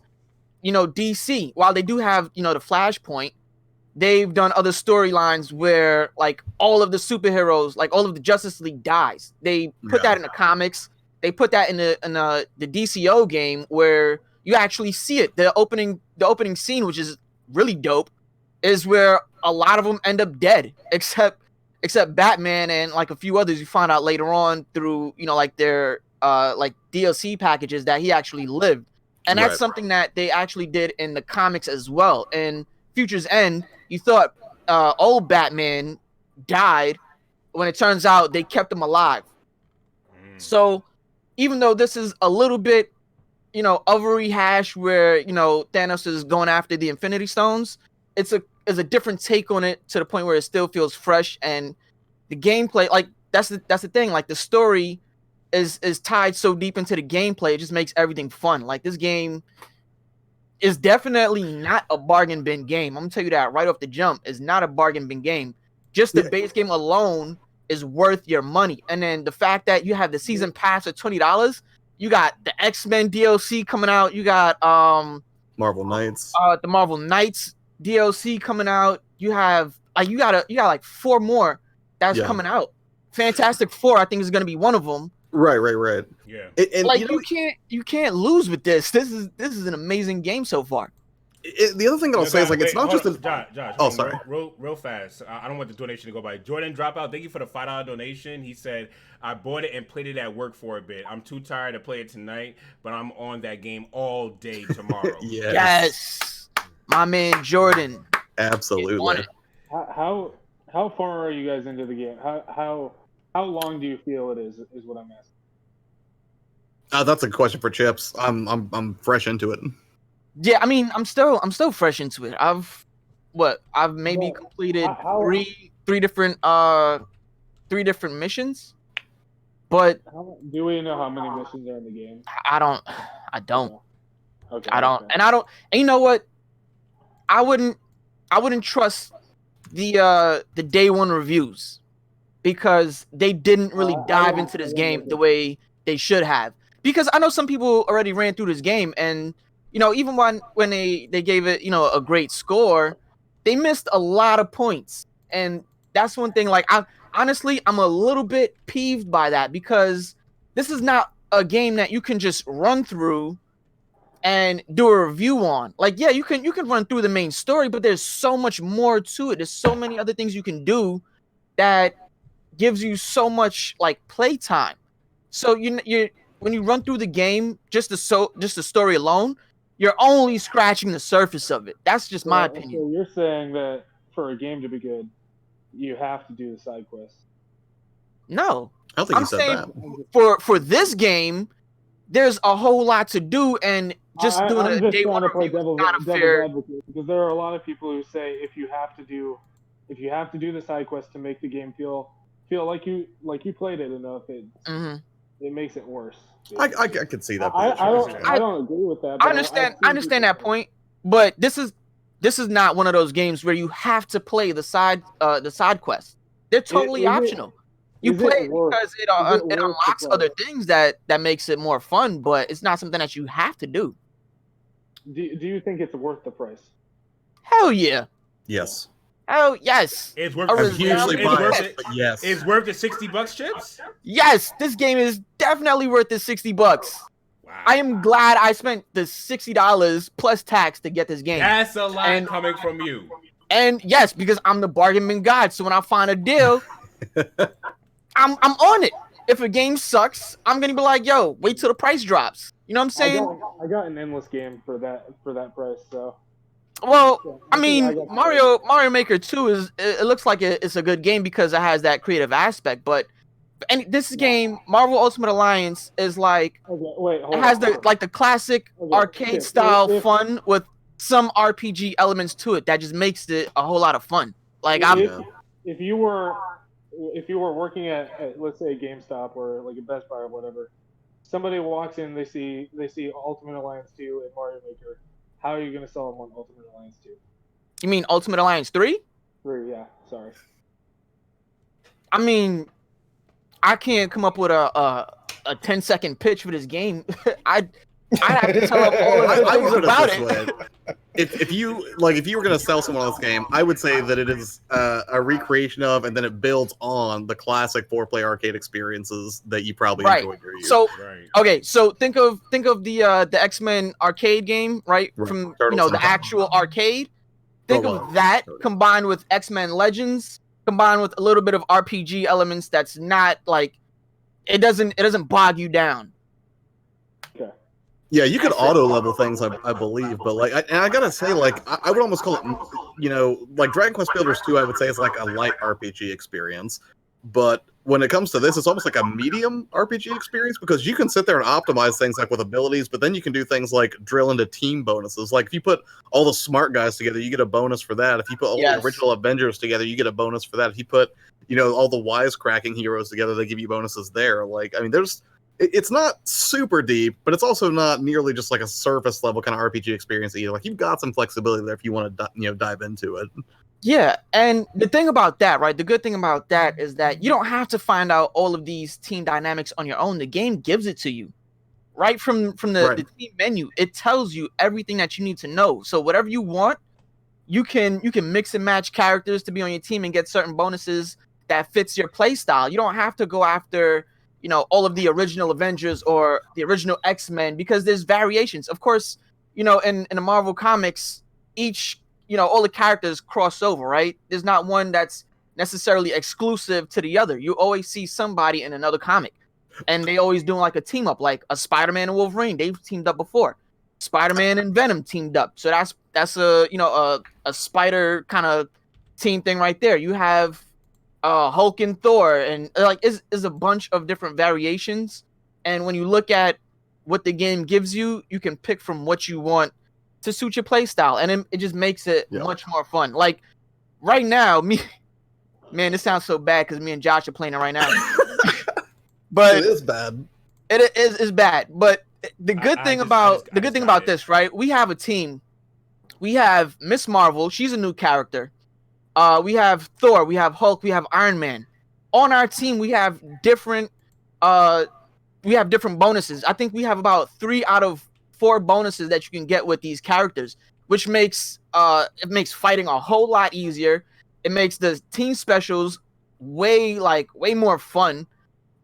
S2: DC. While they do have, the Flashpoint, they've done other storylines where, like, all of the superheroes, like all of the Justice League dies. They put that in the comics. They put that in the DCO game where you actually see it. The opening scene, which is really dope, is where a lot of them end up dead, except Batman and like a few others. You find out later on through like their like DLC packages that he actually lived, and that's something that they actually did in the comics as well. In Future's End, you thought old Batman died, when it turns out they kept him alive. So even though this is a little bit of a rehash where Thanos is going after the Infinity Stones, it's a different take on it, to the point where it still feels fresh, and the gameplay, like, that's the thing. Like, the story is tied so deep into the gameplay, it just makes everything fun. Like, this game is definitely not a bargain bin game. I'm gonna tell you that right off the jump. It's not a bargain bin game. Just the base game alone is worth your money, and then the fact that you have the season pass at $20, you got the X-Men DLC coming out, you got
S4: Marvel Knights,
S2: the Marvel Knights DLC coming out. You have you got like 4 more that's coming out. Fantastic Four, I think, is going to be one of them.
S4: Right.
S2: Yeah. And like, you can't lose with this. This is an amazing game so far.
S4: The other thing that I'll say is, like, it's not just
S1: Josh, sorry. Real fast. I don't want the donation to go by. Jordan Dropout, thank you for the $5 donation. He said, I bought it and played it at work for a bit. I'm too tired to play it tonight, but I'm on that game all day tomorrow.
S2: Yes. My man Jordan.
S4: Absolutely.
S5: How far are you guys into the game? How long do you feel it is what I'm asking?
S4: That's a question for Chips. I'm fresh into it.
S2: Yeah, I mean, I'm still fresh into it. I've maybe completed three different missions. But
S5: do we know how many missions are in the game?
S2: I don't.
S5: Okay.
S2: I don't. And you know what? I wouldn't trust the day one reviews, because they didn't really dive into this game the way they should have. Because I know some people already ran through this game, and even when they gave it a great score, they missed a lot of points. And that's one thing. Like, I honestly, I'm a little bit peeved by that because this is not a game that you can just run through and do a review on. Like, yeah, you can run through the main story, but there's so much more to it. There's so many other things you can do that gives you so much like playtime. So you when you run through the game, just the story alone, you're only scratching the surface of it. That's just my opinion.
S5: So you're saying that for a game to be good, you have to do the side quests?
S2: No,
S4: I don't think
S2: I'm
S4: you said
S2: saying for this game, there's a whole lot to do, and just doing a day one review is not a fair.
S5: Advocate, because there are a lot of people who say if you have to do the side quest to make the game feel like you played it enough, it makes it worse.
S4: I could see that.
S5: I don't agree with that.
S2: I understand that point, but this is not one of those games where you have to play the side quests. They're totally optional. You play it because it unlocks other things that makes it more fun, but it's not something that you have to do.
S5: Do you think it's worth the price?
S2: Hell yeah.
S4: Yes.
S2: Oh yes.
S1: It's worth
S4: it. Yes.
S1: It's worth the $60, Chips?
S2: Yes, this game is definitely worth the $60. Wow. I am glad I spent the $60 plus tax to get this game.
S1: That's a lot coming from you.
S2: And yes, because I'm the bargain bin god, so when I find a deal, I'm on it. If a game sucks, I'm gonna be like, yo, wait till the price drops. You know what I'm saying?
S5: I got an endless game for that price, so.
S2: Well, I mean, Mario Maker 2 it looks like it's a good game because it has that creative aspect, but this game, Marvel Ultimate Alliance, is like it has the classic arcade style fun with some RPG elements to it that just makes it a whole lot of fun. Like
S5: if you were working at let's say a GameStop or like a Best Buy or whatever, somebody walks in, they see Ultimate Alliance 2 and Mario Maker. How are you going to sell them on Ultimate Alliance 2?
S2: You mean Ultimate Alliance 3?
S5: 3, yeah. Sorry.
S2: I mean, I can't come up with a 10-second pitch for this game. I'd have to tell them all of the things about it.
S4: If you were going to sell someone on this game, I would say that it is a recreation of, and then it builds on the classic 4-player arcade experiences that you probably enjoyed your youth.
S2: So, okay, so think of the X-Men arcade game, right? From the actual arcade. Think of that combined with X-Men Legends, combined with a little bit of RPG elements. That's not like it doesn't bog you down.
S4: Yeah, you could auto level things, I believe, but I gotta say, I would almost call it, like Dragon Quest Builders 2, I would say is like a light RPG experience. But when it comes to this, it's almost like a medium RPG experience because you can sit there and optimize things like with abilities, but then you can do things like drill into team bonuses. Like if you put all the smart guys together, you get a bonus for that. If you put all the original Avengers together, you get a bonus for that. If you put, all the wisecracking heroes together, they give you bonuses there. It's not super deep, but it's also not nearly just like a surface level kind of RPG experience either. Like you've got some flexibility there if you want to, dive into it.
S2: Yeah, and the thing about that, right? The good thing about that is that you don't have to find out all of these team dynamics on your own. The game gives it to you, right from the team menu. It tells you everything that you need to know. So whatever you want, you can mix and match characters to be on your team and get certain bonuses that fits your play style. You don't have to go after all of the original Avengers or the original X-Men because there's variations. Of course, in the Marvel comics, each, all the characters cross over, right? There's not one that's necessarily exclusive to the other. You always see somebody in another comic and they always doing like a team up, like a Spider-Man and Wolverine. They've teamed up before. Spider-Man and Venom teamed up. So that's a spider kind of team thing right there. You have Hulk and Thor, and is a bunch of different variations. And when you look at what the game gives you, you can pick from what you want to suit your play style, and it just makes it much more fun. Like right now, this sounds so bad because me and Josh are playing it right now. But
S4: it is bad.
S2: It is bad. But the good thing about this, right? We have a team. We have Miss Marvel. She's a new character. We have Thor, we have Hulk, we have Iron Man. On our team, we have different bonuses. I think we have about 3 out of 4 bonuses that you can get with these characters, which makes fighting a whole lot easier. It makes the team specials way more fun.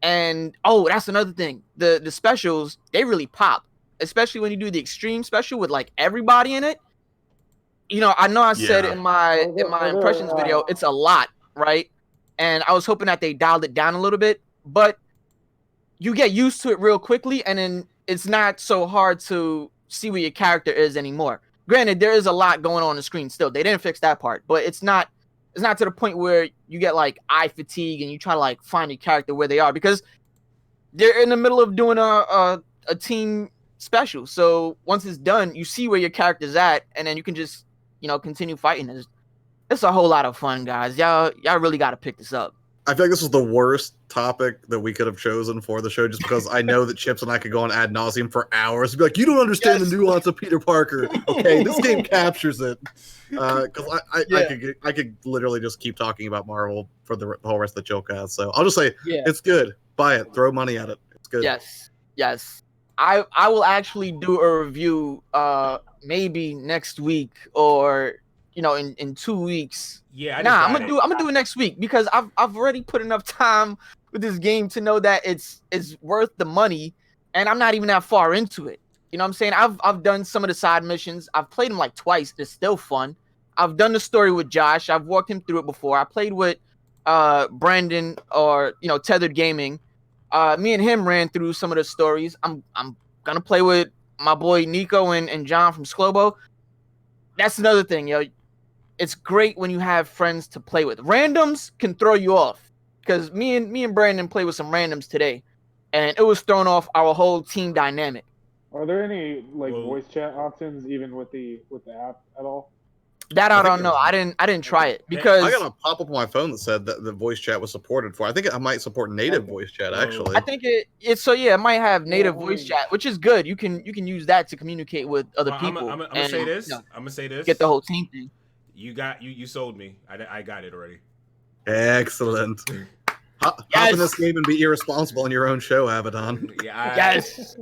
S2: And that's another thing. The specials, they really pop, especially when you do the extreme special with like everybody in it. You know I said in my impressions video, it's a lot, right? And I was hoping that they dialed it down a little bit, but you get used to it real quickly, and then it's not so hard to see where your character is anymore. Granted, there is a lot going on the screen still. They didn't fix that part, but it's not to the point where you get like eye fatigue and you try to like find your character where they are, because they're in the middle of doing a team special. So once it's done, you see where your character's at, and then you can just, continue fighting. It's a whole lot of fun, guys. Y'all really got to pick this up.
S4: I feel like this was the worst topic that we could have chosen for the show, just because I know that Chips and I could go on ad nauseum for hours and be like, you don't understand the nuance of Peter Parker. Okay, this game captures it. Because I could literally just keep talking about Marvel for the whole rest of the Chillcast. So I'll just say, it's good. Buy it. Throw money at it. It's good.
S2: Yes. I will actually do a review maybe next week, or in 2 weeks.
S1: Yeah,
S2: I'm gonna do it next week, because I've already put enough time with this game to know that it's worth the money, and I'm not even that far into it. You know what I'm saying? I've done some of the side missions. I've played them like twice. It's still fun. I've done the story with Josh. I've walked him through it before. I played with Brandon, or Tethered Gaming. Me and him ran through some of the stories. I'm gonna play with my boy Nico and John from Sklobo. That's another thing, It's great when you have friends to play with. Randoms can throw you off, because me and Brandon played with some randoms today, and it was throwing off our whole team dynamic.
S5: Are there any voice chat options even with the app at all?
S2: That I don't know. I didn't try it, because
S4: I got a pop up on my phone that said that the voice chat was supported for. I think I might support native voice chat actually.
S2: I think it might have native voice chat, which is good. You can use that to communicate with other people.
S1: I'm gonna say this. I'm gonna say this.
S2: Get the whole team thing.
S1: You sold me. I got it already.
S4: Excellent. Hop in this game and be irresponsible on your own show, Avidan.
S2: Yes.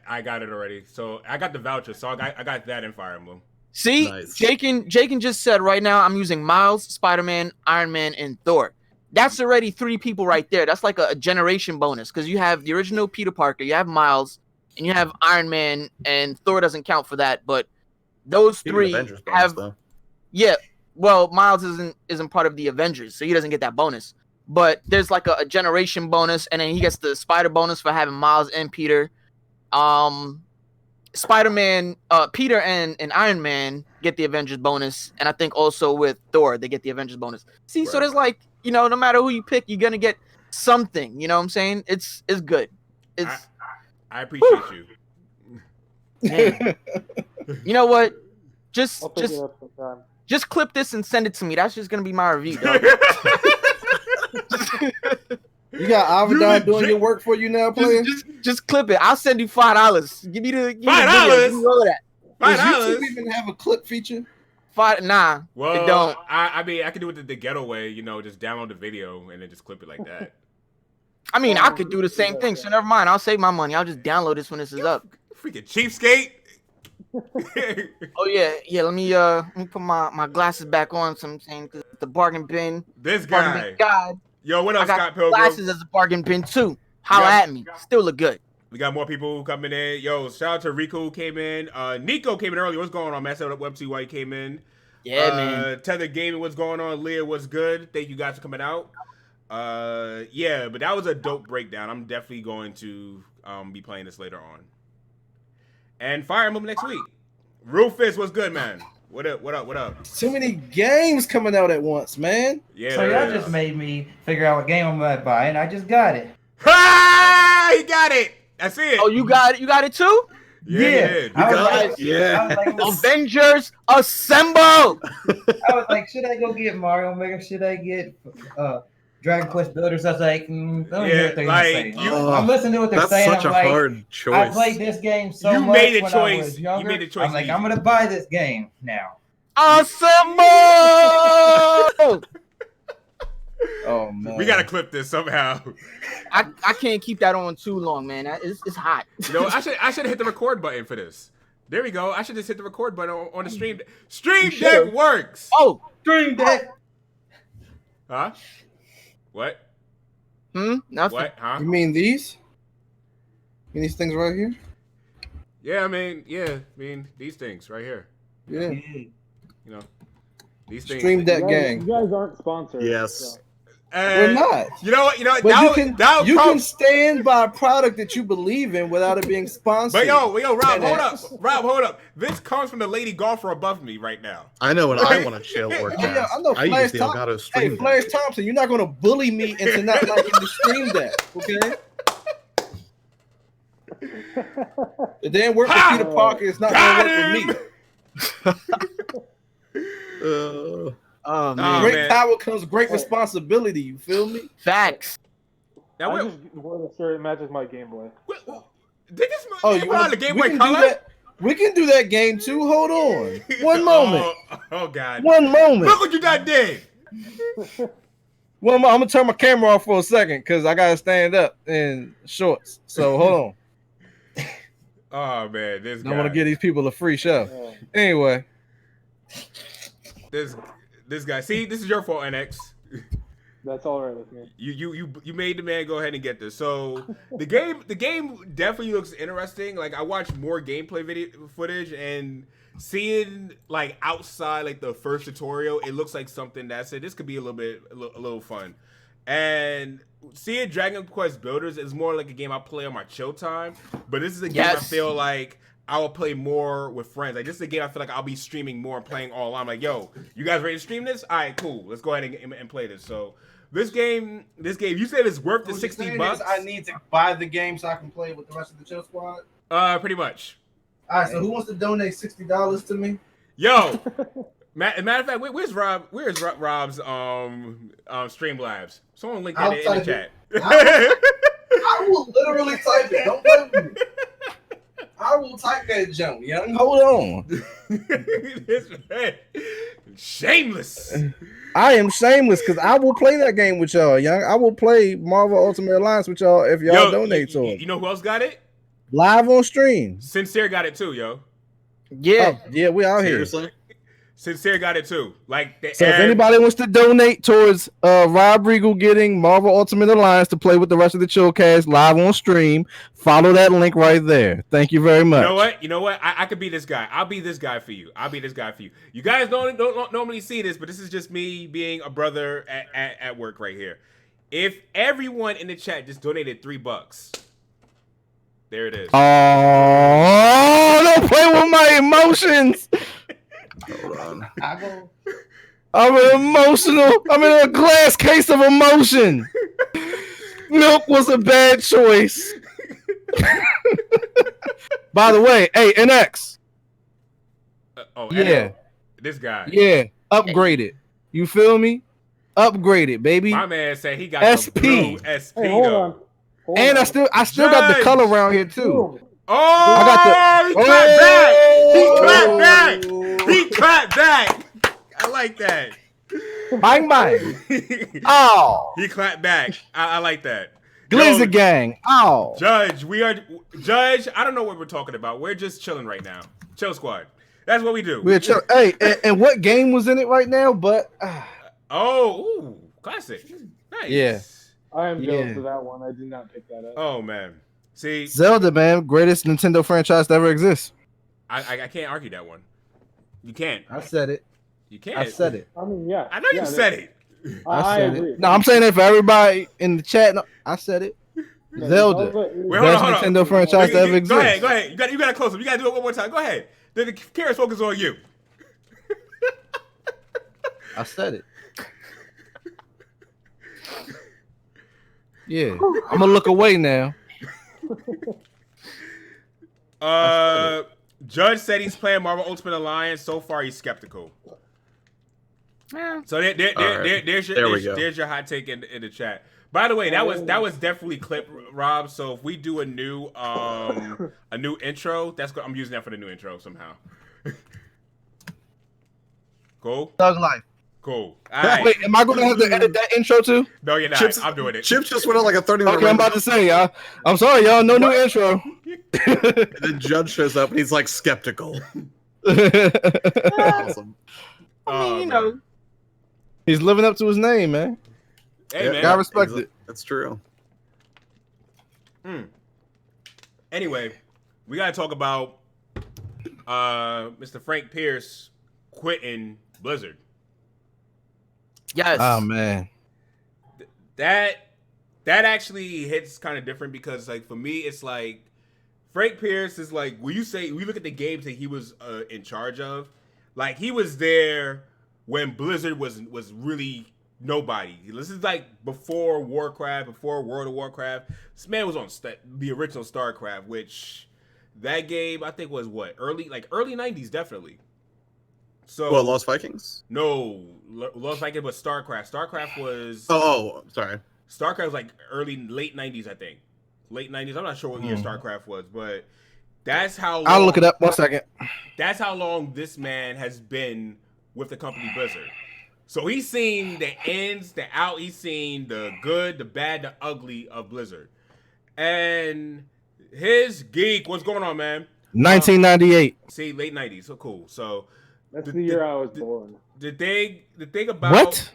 S1: I got it already. So I got the voucher. So I got that in Fire Emblem.
S2: See, nice. Jakin just said right now I'm using Miles, Spider-Man, Iron Man, and Thor. That's already 3 people right there. That's like a generation bonus, because you have the original Peter Parker, you have Miles, and you have Iron Man, and Thor doesn't count for that. But those 3 have. Yeah, well, Miles isn't part of the Avengers, so he doesn't get that bonus. But there's like a generation bonus, and then he gets the Spider bonus for having Miles and Peter. Spider-Man, Peter and Iron Man get the Avengers bonus, and I think also with Thor they get the Avengers bonus. See, right. So there's like, no matter who you pick, you're gonna get something. You know what I'm saying? It's good.
S1: I appreciate you.
S2: Man. You know what? Just clip this and send it to me. That's just gonna be my review, dog.
S3: You got Avidan doing your work for you now, player?
S2: Just clip it. I'll send you $5. Give me the
S1: $5.
S2: $5.
S3: Does YouTube even have a clip feature?
S2: Nah.
S1: Well,
S2: it don't.
S1: I mean, I could do it the ghetto way. Just download the video and then just clip it like that.
S2: I mean, I could do the same thing. So never mind. I'll save my money. I'll just download this when this is up.
S1: Freaking cheapskate.
S2: Oh yeah. Let me put my glasses back on. So I'm saying, because the bargain bin.
S1: This guy.
S2: God.
S1: Yo, what up, Scott Pilgrim?
S2: Glasses as a bargain bin too. Holla at me. Still look good.
S1: We got more people coming in. Yo, shout out to Rico who came in. Nico came in earlier. What's going on, man? Set up Web2 while he came in.
S2: Yeah, man.
S1: Tethered Gaming, what's going on? Leah, what's good? Thank you guys for coming out. Yeah, but that was a dope breakdown. I'm definitely going to be playing this later on. And Fire Emblem next week. Rufus, what's good, man? What up?
S3: Too many games coming out at once, man.
S6: Yeah. So y'all just made me figure out what game I'm gonna buy, and I just got it.
S1: Ha! He got it. That's it.
S2: Oh, you got it. You got it too?
S1: Yeah.
S2: Avengers Assemble.
S6: I was like, should I go get Mario Maker? Should I get Dragon Quest Builders? I was like, I'm listening to what they're saying.
S4: That's such a hard choice.
S6: I played this game so much when I was younger.
S1: You made a choice.
S6: I'm like, I'm gonna buy this game now.
S2: Assemble!
S3: Oh man,
S1: we gotta clip this somehow.
S2: I can't keep that on too long, man. It's hot.
S1: I should hit the record button for this. There we go. I should just hit the record button on the stream. Stream Deck works.
S2: Oh,
S6: Stream Deck.
S1: Huh? What?
S2: Nothing.
S1: What? Huh?
S3: You mean these? You mean these things right here?
S1: Yeah, I mean, these things right here.
S3: Yeah.
S1: You know, these things.
S3: Stream Deck gang.
S5: You guys aren't sponsored.
S4: Yes.
S5: So.
S3: We're not.
S1: You know what?
S3: But you can stand by a product that you believe in without it being sponsored.
S1: But yo, Rob, hold up. Rob, hold up. This comes from the lady golfer above me right now.
S4: I know when I want to chill or
S3: Yeah, I know.
S4: I use the Elgato Stream
S3: Hey, Flash Thompson, you're not going to bully me into not liking the Stream Deck, okay? It didn't work for Peter Parker. It's not going to work for me.
S2: Oh, man.
S3: Great power comes great responsibility. You feel me?
S2: Facts.
S5: Now, I just wore the shirt. It matches my Game Boy.
S1: Did this you want the Game Boy Color?
S3: We can do that game too. Hold on. One moment.
S1: Oh God.
S3: One moment.
S1: Look what you done did.
S3: Well, I'm gonna turn my camera off for a second because I gotta stand up in shorts. So hold on.
S1: Oh man, this guy.
S3: I want to give these people a free show.
S5: Yeah.
S3: Anyway,
S1: this guy. See, this is your fault, NX.
S5: That's all right with me.
S1: You made the man go ahead and get this. So the game definitely looks interesting. Like I watched more gameplay video footage and seeing like outside like the first tutorial, it looks like something that said this could be a little fun. And seeing Dragon Quest Builders is more like a game I play on my chill time. But this is a game I feel like I will play more with friends. Like this is a game I feel like I'll be streaming more and playing all. I'm like, yo, you guys ready to stream this? All right, cool. Let's go ahead and play this. So this game, you said it's worth the $60.
S3: I need to buy the game so I can play with the rest of the chill squad.
S1: Pretty much.
S3: All right. So who wants to donate $60 to me?
S1: Yo, matter of fact, where's Rob? Where's Rob's Streamlabs? Someone link that in the chat.
S3: I will literally type it. Don't play with me. I will type that jump, young. Hold on.
S1: Shameless.
S3: I am shameless because I will play that game with y'all, young. I will play Marvel Ultimate Alliance with y'all if y'all donate to it.
S1: You know who else got it?
S3: Live on stream.
S1: Sincere got it too, yo.
S2: Yeah.
S3: Oh, yeah, we out here.
S4: Seriously?
S1: Sincere got it too. Like
S3: So if anybody wants to donate towards Rob Regal getting Marvel Ultimate Alliance to play with the rest of the Chillcast live on stream, follow that link right there. Thank you very much.
S1: You know what? I could be this guy. I'll be this guy for you. You guys don't normally see this, but this is just me being a brother at work right here. If everyone in the chat just donated $3, there it is.
S3: Oh, don't play with my emotions.
S4: Hold on.
S3: I'm emotional. I'm in a glass case of emotion. Milk was a bad choice. By the way, hey, NX.
S1: Yeah. This guy.
S3: Yeah, upgrade it. You feel me? Upgrade it, baby.
S1: My man said he got
S3: SP.
S1: the blue SP
S5: Hey, hold
S1: though.
S5: on.
S3: And I still got the color around here too.
S1: Oh,
S3: I got
S1: He clapped back. I like that.
S3: Bang bang. Oh.
S1: He clapped back. I like that.
S3: Glazer gang. Oh.
S1: Judge, I don't know what we're talking about. We're just chilling right now. Chill squad. That's what we do.
S3: We're chill. Hey, and what game was in it right now? But
S1: classic. Nice.
S3: Yeah.
S5: I am jealous of that one. I did not pick that up.
S1: Oh man. See,
S3: Zelda, man, greatest Nintendo franchise to ever exist.
S1: I can't argue that one. You can't.
S3: I said it.
S1: You can't.
S3: I said it.
S5: I mean, yeah.
S1: I know you said it.
S5: I
S3: said
S5: agree.
S3: it. No, I'm saying it for everybody in the chat. No, I said it. Zelda.
S1: Wait,
S3: best
S1: hold on.
S3: Nintendo franchise to ever exist.
S1: Go ahead. You got to close up. You got to do it one more time. Go ahead. The camera's focus on you.
S3: I said it. Yeah, I'm gonna look away now.
S1: Judge said he's playing Marvel Ultimate Alliance. So far, he's skeptical.
S2: Yeah.
S1: So there's your hot take in the chat. By the way, that was definitely clip, Rob. So if we do a new intro, I'm using that for the new intro somehow. Cool.
S3: Thug life.
S1: Cool. All right.
S3: Wait, am I gonna have to edit that intro too?
S1: No, you're not.
S4: Chips,
S1: I'm doing it.
S4: Chips just went on like a 30-minute.
S3: Okay, I'm about to say, y'all. I'm sorry, y'all. No new intro.
S4: And then Judge shows up and he's like skeptical. Awesome.
S2: I mean, you know.
S3: He's living up to his name, man.
S1: Hey, man.
S3: Gotta respect it.
S4: That's true.
S1: Anyway, we gotta talk about Mr. Frank Pearce quitting Blizzard.
S2: Yes.
S3: Oh man.
S1: That actually hits kind of different because, like, for me, it's like Frank Pearce is like, when we look at the games that he was in charge of, like, he was there when Blizzard was really nobody. This is like before Warcraft, before World of Warcraft. This man was on the original StarCraft, which that game I think was early 90s, definitely. So
S4: Lost Vikings?
S1: No, Lost Vikings was StarCraft. StarCraft was
S4: sorry.
S1: StarCraft was like late 90s, I think. Late 90s. I'm not sure what year StarCraft was, but that's how long,
S3: I'll look it up 1 second.
S1: That's how long this man has been with the company Blizzard. So he's seen the ins, the out, he's seen the good, the bad, the ugly of Blizzard. And his geek, what's going on, man?
S3: 1998.
S1: See, late 90s. So cool. So
S5: that's the year I was born.
S1: The thing about
S3: what?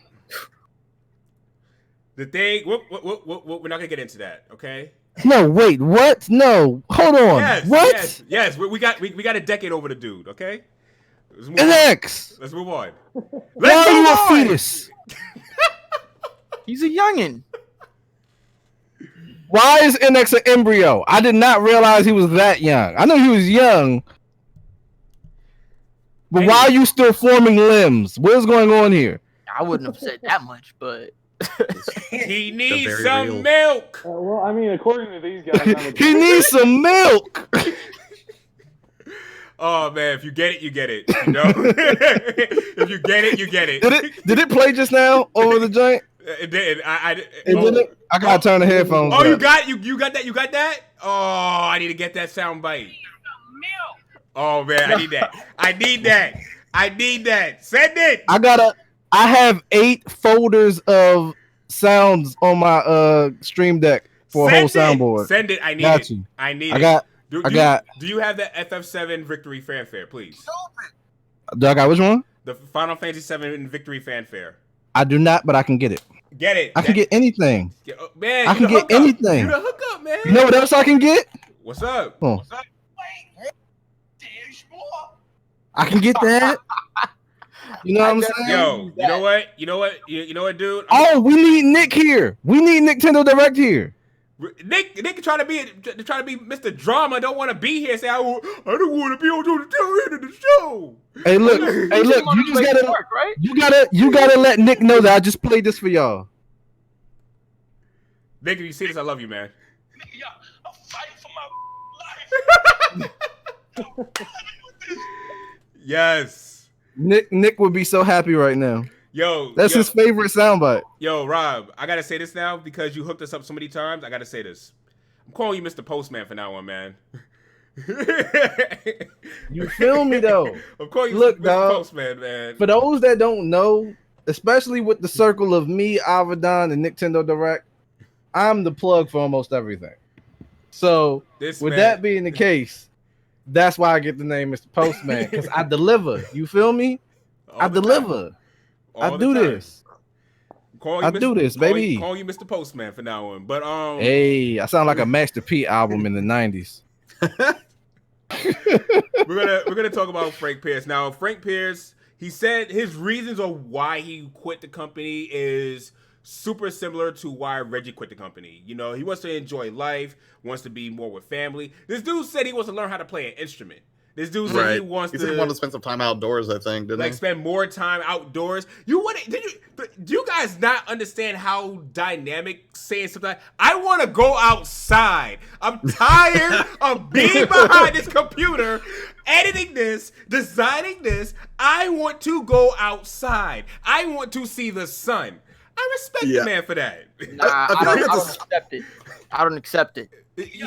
S1: we're not gonna get into that, okay?
S3: No, wait, what? No, hold on. What?
S1: Yes. We got a decade over the dude, okay?
S3: Let's
S1: move on.
S3: Why are you a fetus?
S2: He's a youngin.
S3: Why is NX an embryo? I did not realize he was that young. I know he was young. But why are you still forming limbs? What is going on here?
S2: I wouldn't have said that much, but
S1: he needs some milk.
S5: Well, I mean, according to these guys,
S3: he needs some milk.
S1: Oh man, if you get it, you get it. You know, if you get it, you get it.
S3: Did it play just now over the joint?
S1: It did.
S3: Didn't. I gotta turn the headphones.
S1: Oh, you got that. You got that. Oh, I need to get that sound bite. Oh man, I need that. Send it.
S3: I have 8 folders of sounds on my Stream Deck for a whole soundboard.
S1: Send it. I need
S3: got
S1: it.
S3: You.
S1: I need
S3: I
S1: it.
S3: got.
S1: Do you have the FF7 Victory Fanfare, please?
S3: Do I got which one?
S1: The Final Fantasy VII Victory Fanfare.
S3: I do not, but I can get it.
S1: Get it.
S3: I can get anything.
S1: Man,
S3: I can get anything.
S1: You the hookup, man.
S3: You know what else I can get?
S1: What's up?
S3: What's up? I can get that. You know what I'm saying?
S1: Yo, you know what, dude?
S3: We need Nick here. We need Nintendo Direct here.
S1: Nick trying to be Mr. Drama. Don't want to be here. Say I don't want to be on the end of the show.
S3: Hey, look. You just gotta work, right? You gotta let Nick know that I just played this for y'all.
S1: Nick, if you see this, I love you, man.
S7: I'm fighting for my life.
S1: Yes.
S3: Nick would be so happy right now. That's his favorite soundbite.
S1: Yo, Rob, I gotta say this now because you hooked us up so many times. I gotta say this. I'm calling you Mr. Postman for now on, man.
S3: You feel me though?
S1: I'm calling you
S3: Mr.
S1: Postman, man.
S3: For those that don't know, especially with the circle of me, Avidan, and Nintendo Direct, I'm the plug for almost everything. So that being the case, that's why I get the name Mr. Postman, because I deliver. You feel me? I deliver. I do this. I do this, baby.
S1: Call you Mr. Postman for now on. But
S3: hey, I sound like a Master P album in the 90s.
S1: We're gonna talk about Frank Pearce. Now, Frank Pearce, he said his reasons of why he quit the company is super similar to why Reggie quit the company. You know, he wants to enjoy life, wants to be more with family. This dude said he wants to learn how to play an instrument. This dude said he wants to.
S4: He wanted to spend some time outdoors, I think, didn't he?
S1: Spend more time outdoors. Do you guys not understand how dynamic saying something like, I want to go outside. I'm tired of being behind this computer, editing this, designing this. I want to go outside. I want to see the sun. I respect the man for that.
S2: Nah, I don't accept it. I don't accept it.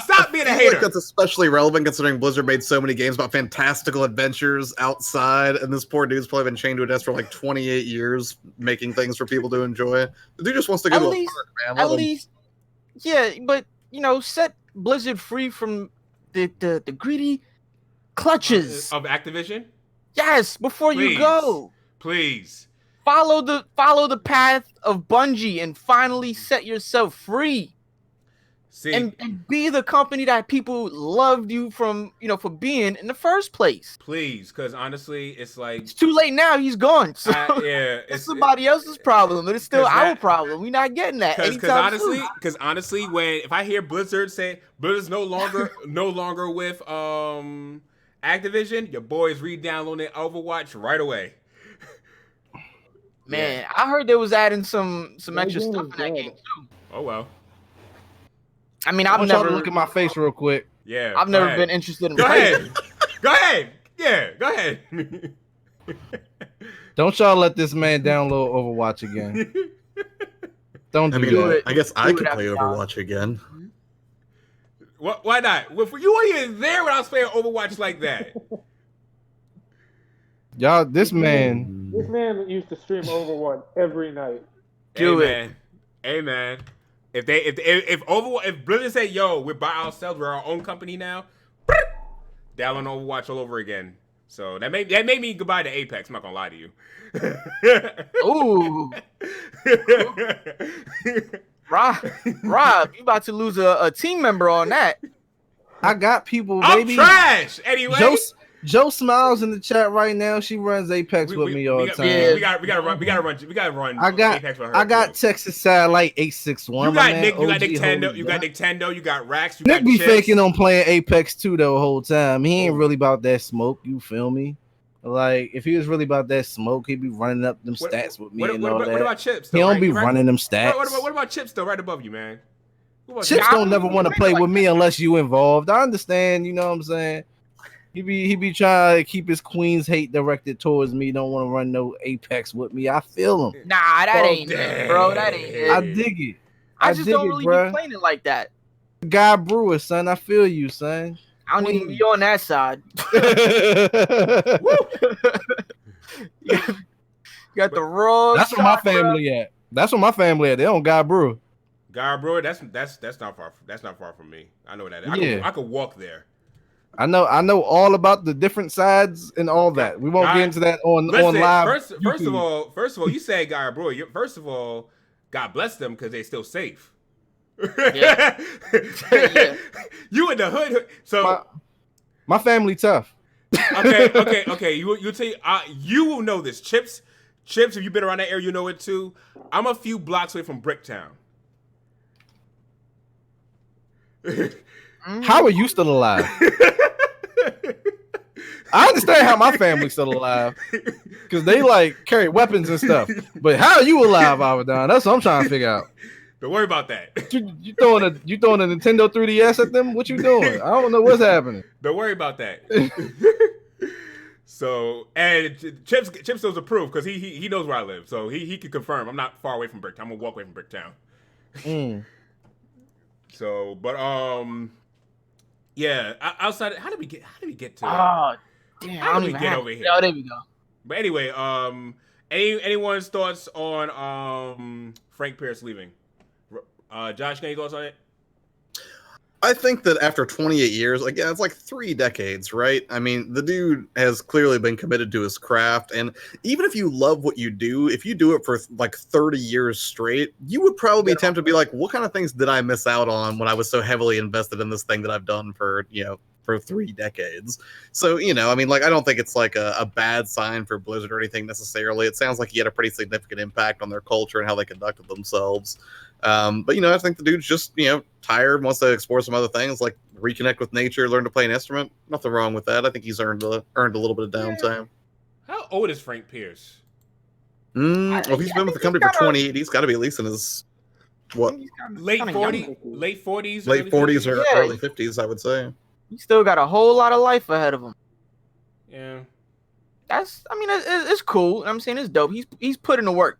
S1: Stop being a hater.
S4: Like that's especially relevant considering Blizzard made so many games about fantastical adventures outside, and this poor dude's probably been chained to a desk for like 28 years making things for people to enjoy. The dude just wants to go to a park, man.
S2: At least, yeah, but set Blizzard free from the greedy clutches
S1: of Activision.
S2: Yes, before you go.
S1: Please.
S2: Follow the path of Bungie and finally set yourself free.
S1: See,
S2: and be the company that people loved you from, for being in the first place.
S1: Please, because honestly, it's like
S2: it's too late now. He's gone. So
S1: yeah,
S2: it's somebody else's problem, and it's still our problem. We're not getting that.
S1: Because honestly, if I hear Blizzard say Blizzard's no longer with Activision, your boys re-downloading Overwatch right away.
S2: Man, I heard they was adding some extra stuff in that game too.
S1: Oh well.
S2: I mean, I've never
S3: look at my face real quick.
S1: Yeah,
S2: I've never been interested in.
S1: Go ahead. Go ahead. Yeah, go ahead.
S3: Don't y'all let this man download Overwatch again. Don't do that.
S4: I guess I could play Overwatch again.
S1: Why not? Well, you weren't even there when I was playing Overwatch like that.
S3: Y'all, this man
S5: used to stream Overwatch every night.
S1: Amen. If Blizzard say, "Yo, we're by ourselves, we're our own company now," download Overwatch all over again. So that made me goodbye to Apex. I'm not gonna lie to you.
S2: Ooh, Rob, you about to lose a team member on that.
S3: I got people,
S1: baby. I'm trash anyway.
S3: Joe Smiles in the chat right now. She runs Apex with me all the time.
S1: Yeah, we gotta run. Apex with her.
S3: I got Texas Satellite 861.
S1: You got Nick. You got Nintendo. You got Nintendo. You got Rax.
S3: Nick be faking on playing Apex 2 the whole time. He ain't really about that smoke. You feel me? Like if he was really about that smoke, he'd be running up them stats with me and all that.
S1: What about Chips?
S3: He don't be running them stats.
S1: What about Chips though? Right above you, man.
S3: Chips don't never want to play with me unless you involved. I understand. You know what I'm saying? He be trying to keep his queen's hate directed towards me. Don't want to run no Apex with me. I feel him.
S2: Nah, that ain't it, bro. That ain't it.
S3: I dig it.
S2: I just don't really be playing it like that.
S3: Guy Brewer, son. I feel you, son.
S2: I don't even be on that side. You got the raw.
S3: That's where my family at. That's where my family at. They on Guy Brewer.
S1: Guy Brewer. That's not far. That's not far from me. I know that. I could walk there.
S3: I know all about the different sides and all that. We won't get into that on live.
S1: First of all, you say Guy Brewer. First of all, God bless them because they're still safe. Yeah. You in the hood. So
S3: my family tough.
S1: Okay. You tell you will know this. Chips. If you've been around that area, you know it too. I'm a few blocks away from Bricktown.
S3: How are you still alive? I understand how my family's still alive because they like carry weapons and stuff. But how are you alive, Avidan? That's what I'm trying to figure out.
S1: Don't worry about that.
S3: You throwing a Nintendo 3DS at them? What you doing? I don't know what's happening.
S1: Don't worry about that. So, and Chips knows approved because he knows where I live, so he can confirm I'm not far away from Bricktown. I'm gonna walk away from Bricktown. So, but yeah. Outside, how did we get to?
S2: Oh, damn!
S1: How did we get over here?
S2: Oh, there we go.
S1: But anyway, anyone's thoughts on Frank Pearce leaving? Josh, any thoughts on it?
S4: I think that after 28 years, again, it's like 3 decades, right? I mean, the dude has clearly been committed to his craft. And even if you love what you do, if you do it for like 30 years straight, you would probably be tempted to be like, what kind of things did I miss out on when I was so heavily invested in this thing that I've done for 3 decades? So, I mean, like, I don't think it's like a bad sign for Blizzard or anything necessarily. It sounds like he had a pretty significant impact on their culture and how they conducted themselves. But I think the dude's just, tired, wants to explore some other things, like reconnect with nature, learn to play an instrument. Nothing wrong with that. I think he's earned a little bit of downtime.
S1: How old is Frank Pearce?
S4: Well, he's been with the company for 28. He's got to be at least in his
S1: late 40s,
S4: late 40s or early 50s, I would say.
S2: He still got a whole lot of life ahead of him.
S1: Yeah,
S2: it's cool. I'm saying it's dope. He's put in the work.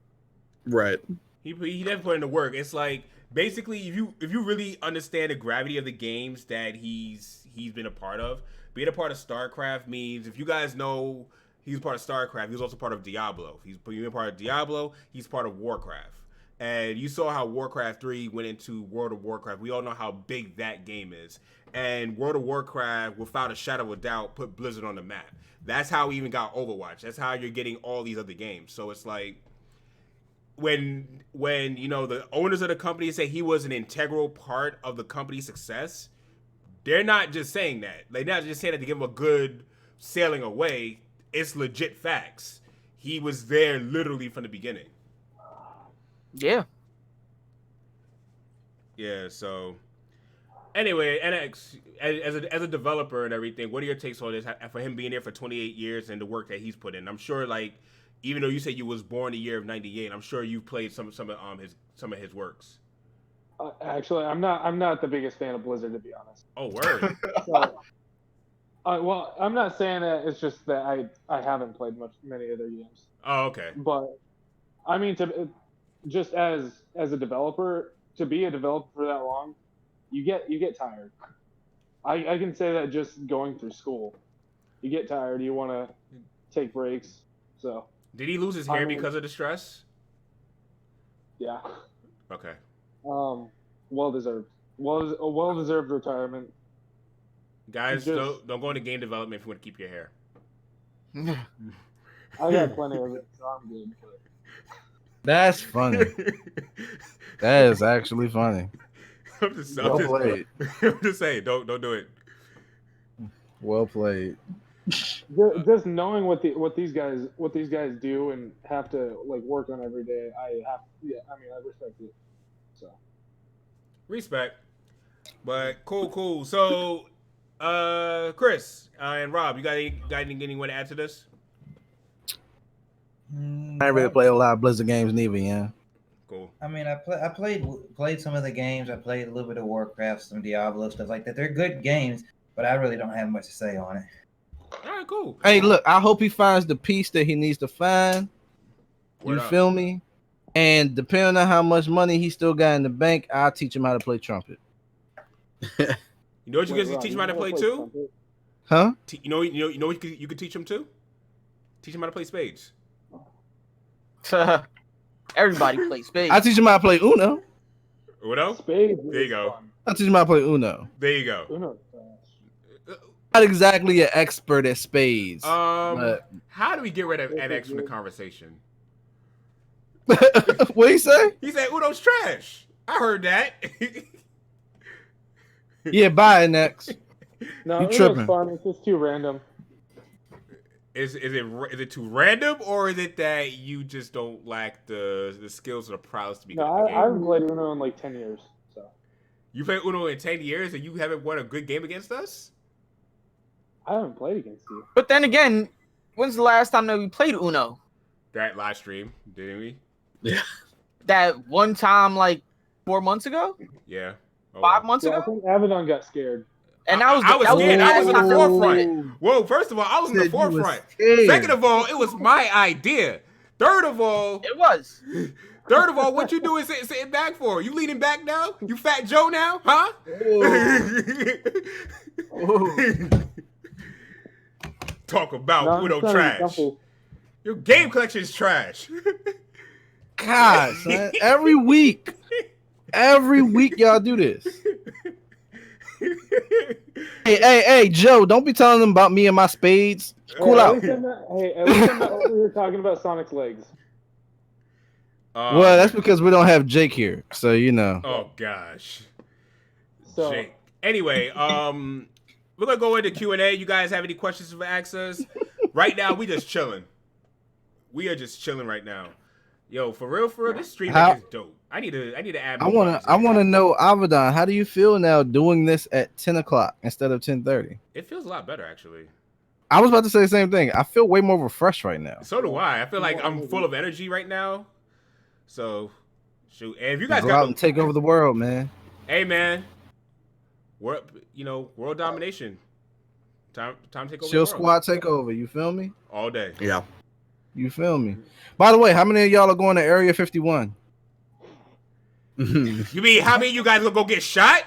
S4: Right.
S1: He never put in the work. It's like basically if you really understand the gravity of the games that he's been a part of, being a part of StarCraft means, if you guys know, he's part of StarCraft. He's also part of Diablo. He's a part of Diablo. He's part of Warcraft. And you saw how Warcraft 3 went into World of Warcraft. We all know how big that game is. And World of Warcraft, without a shadow of a doubt, put Blizzard on the map. That's how we even got Overwatch. That's how you're getting all these other games. So it's like, when the owners of the company say he was an integral part of the company's success, they're not just saying that. They're not just saying that to give him a good sailing away. It's legit facts. He was there literally from the beginning.
S2: Yeah.
S1: Yeah. So anyway, NX as a developer and everything, what are your takes on this? For him being there for 28 years and the work that he's put in, I'm sure even though you say you was born the year of '98, I'm sure you've played some of his works.
S5: Actually, I'm not the biggest fan of Blizzard, to be honest.
S1: Oh, word.
S5: So, well, I'm not saying that. It's just that I haven't played many of their games.
S1: Oh, okay.
S5: But I mean, just as a developer, to be a developer for that long, you get tired. I can say that just going through school, you get tired. You want to take breaks. So.
S1: Did he lose his hair because of the stress?
S5: Yeah.
S1: Okay.
S5: Well deserved. Well deserved retirement.
S1: Guys, don't go into game development if you want to keep your hair.
S5: I got plenty of it, so I'm good. But...
S3: That's funny. That is actually funny.
S1: I'm just saying, don't do it.
S3: Well played.
S5: Just knowing what these guys do and have to work on every day, I respect it. So
S1: respect, but cool. So, Chris and Rob, you got anyone to add to this?
S3: I didn't really play a lot of Blizzard games neither, yeah.
S1: Cool.
S6: I mean, I played some of the games. I played a little bit of Warcraft, some Diablo, stuff like that. They're good games, but I really don't have much to say on it.
S1: All right, cool.
S3: Hey, look, I hope he finds the piece that he needs to find. Feel me? And depending on how much money he still got in the bank, I'll teach him how to play trumpet.
S1: You know what you can teach him how to play too?
S5: Trumpet?
S3: Huh?
S1: You know what you could teach him too? Teach him how to play spades.
S2: Everybody plays spades.
S3: I teach him how to play Uno.
S1: Uno?
S5: Spades.
S1: There you go.
S5: Fun.
S3: I teach him how to play Uno.
S1: There you go.
S5: Uno.
S3: Not exactly an expert at spades.
S1: How do we get rid of NX from the conversation?
S3: What did he say?
S1: He said Uno's trash. I heard that.
S3: Yeah, bye, NX.
S5: No,
S3: You
S5: Uno's
S3: tripping.
S5: fun. It's just too random.
S1: Is it too random, or is it that you just don't lack the skills or the prowess to be good
S5: No,
S1: at the game?
S5: I haven't played Uno in 10 years. So
S1: You played Uno in 10 years and you haven't won a good game against us?
S5: I haven't played against you.
S2: But then again, when's the last time that we played Uno?
S1: That live stream, didn't we?
S4: Yeah.
S2: That one time, 4 months ago?
S1: Yeah. Oh,
S2: 5 months
S5: Yeah, I
S2: ago?
S5: think Avidan got scared.
S2: And
S1: I was scared. I was in the
S3: Oh.
S1: forefront. Whoa, first of all, I was in the
S3: Said you was
S1: forefront.
S3: scared.
S1: Second of all, it was my idea. Third of all,
S2: It was.
S1: what you doing sitting back for? You leaning back now? You Fat Joe now? Huh? Talk about Uno trash. Your game collection is trash.
S3: God, son. Every week y'all do this. Hey, Joe, don't be telling them about me and my spades. Cool out.
S5: At least I'm not over here talking about Sonic's legs.
S3: Well, that's because we don't have Jake here, so you know.
S1: Oh gosh.
S5: So
S1: Jake. Anyway, we're gonna go into Q&A. You guys have any questions for Access? Right now, we just chilling. We are just chilling right now. Yo, for real, this stream is dope. I need to add.
S3: I wanna know, Avidan, how do you feel now doing this at 10 o'clock instead of 10:30?
S1: It feels a lot better actually.
S3: I was about to say the same thing. I feel way more refreshed right now.
S1: So do I. I feel like I'm full of energy right now. So, shoot. And if you guys
S3: go out and take over the world, man.
S1: Hey, man. World domination. Time to take over.
S3: Chill squad take over. You feel me?
S1: All day.
S4: Yeah.
S3: You feel me? By the way, how many of y'all are going to Area 51?
S1: You mean how many of you guys gonna go get shot?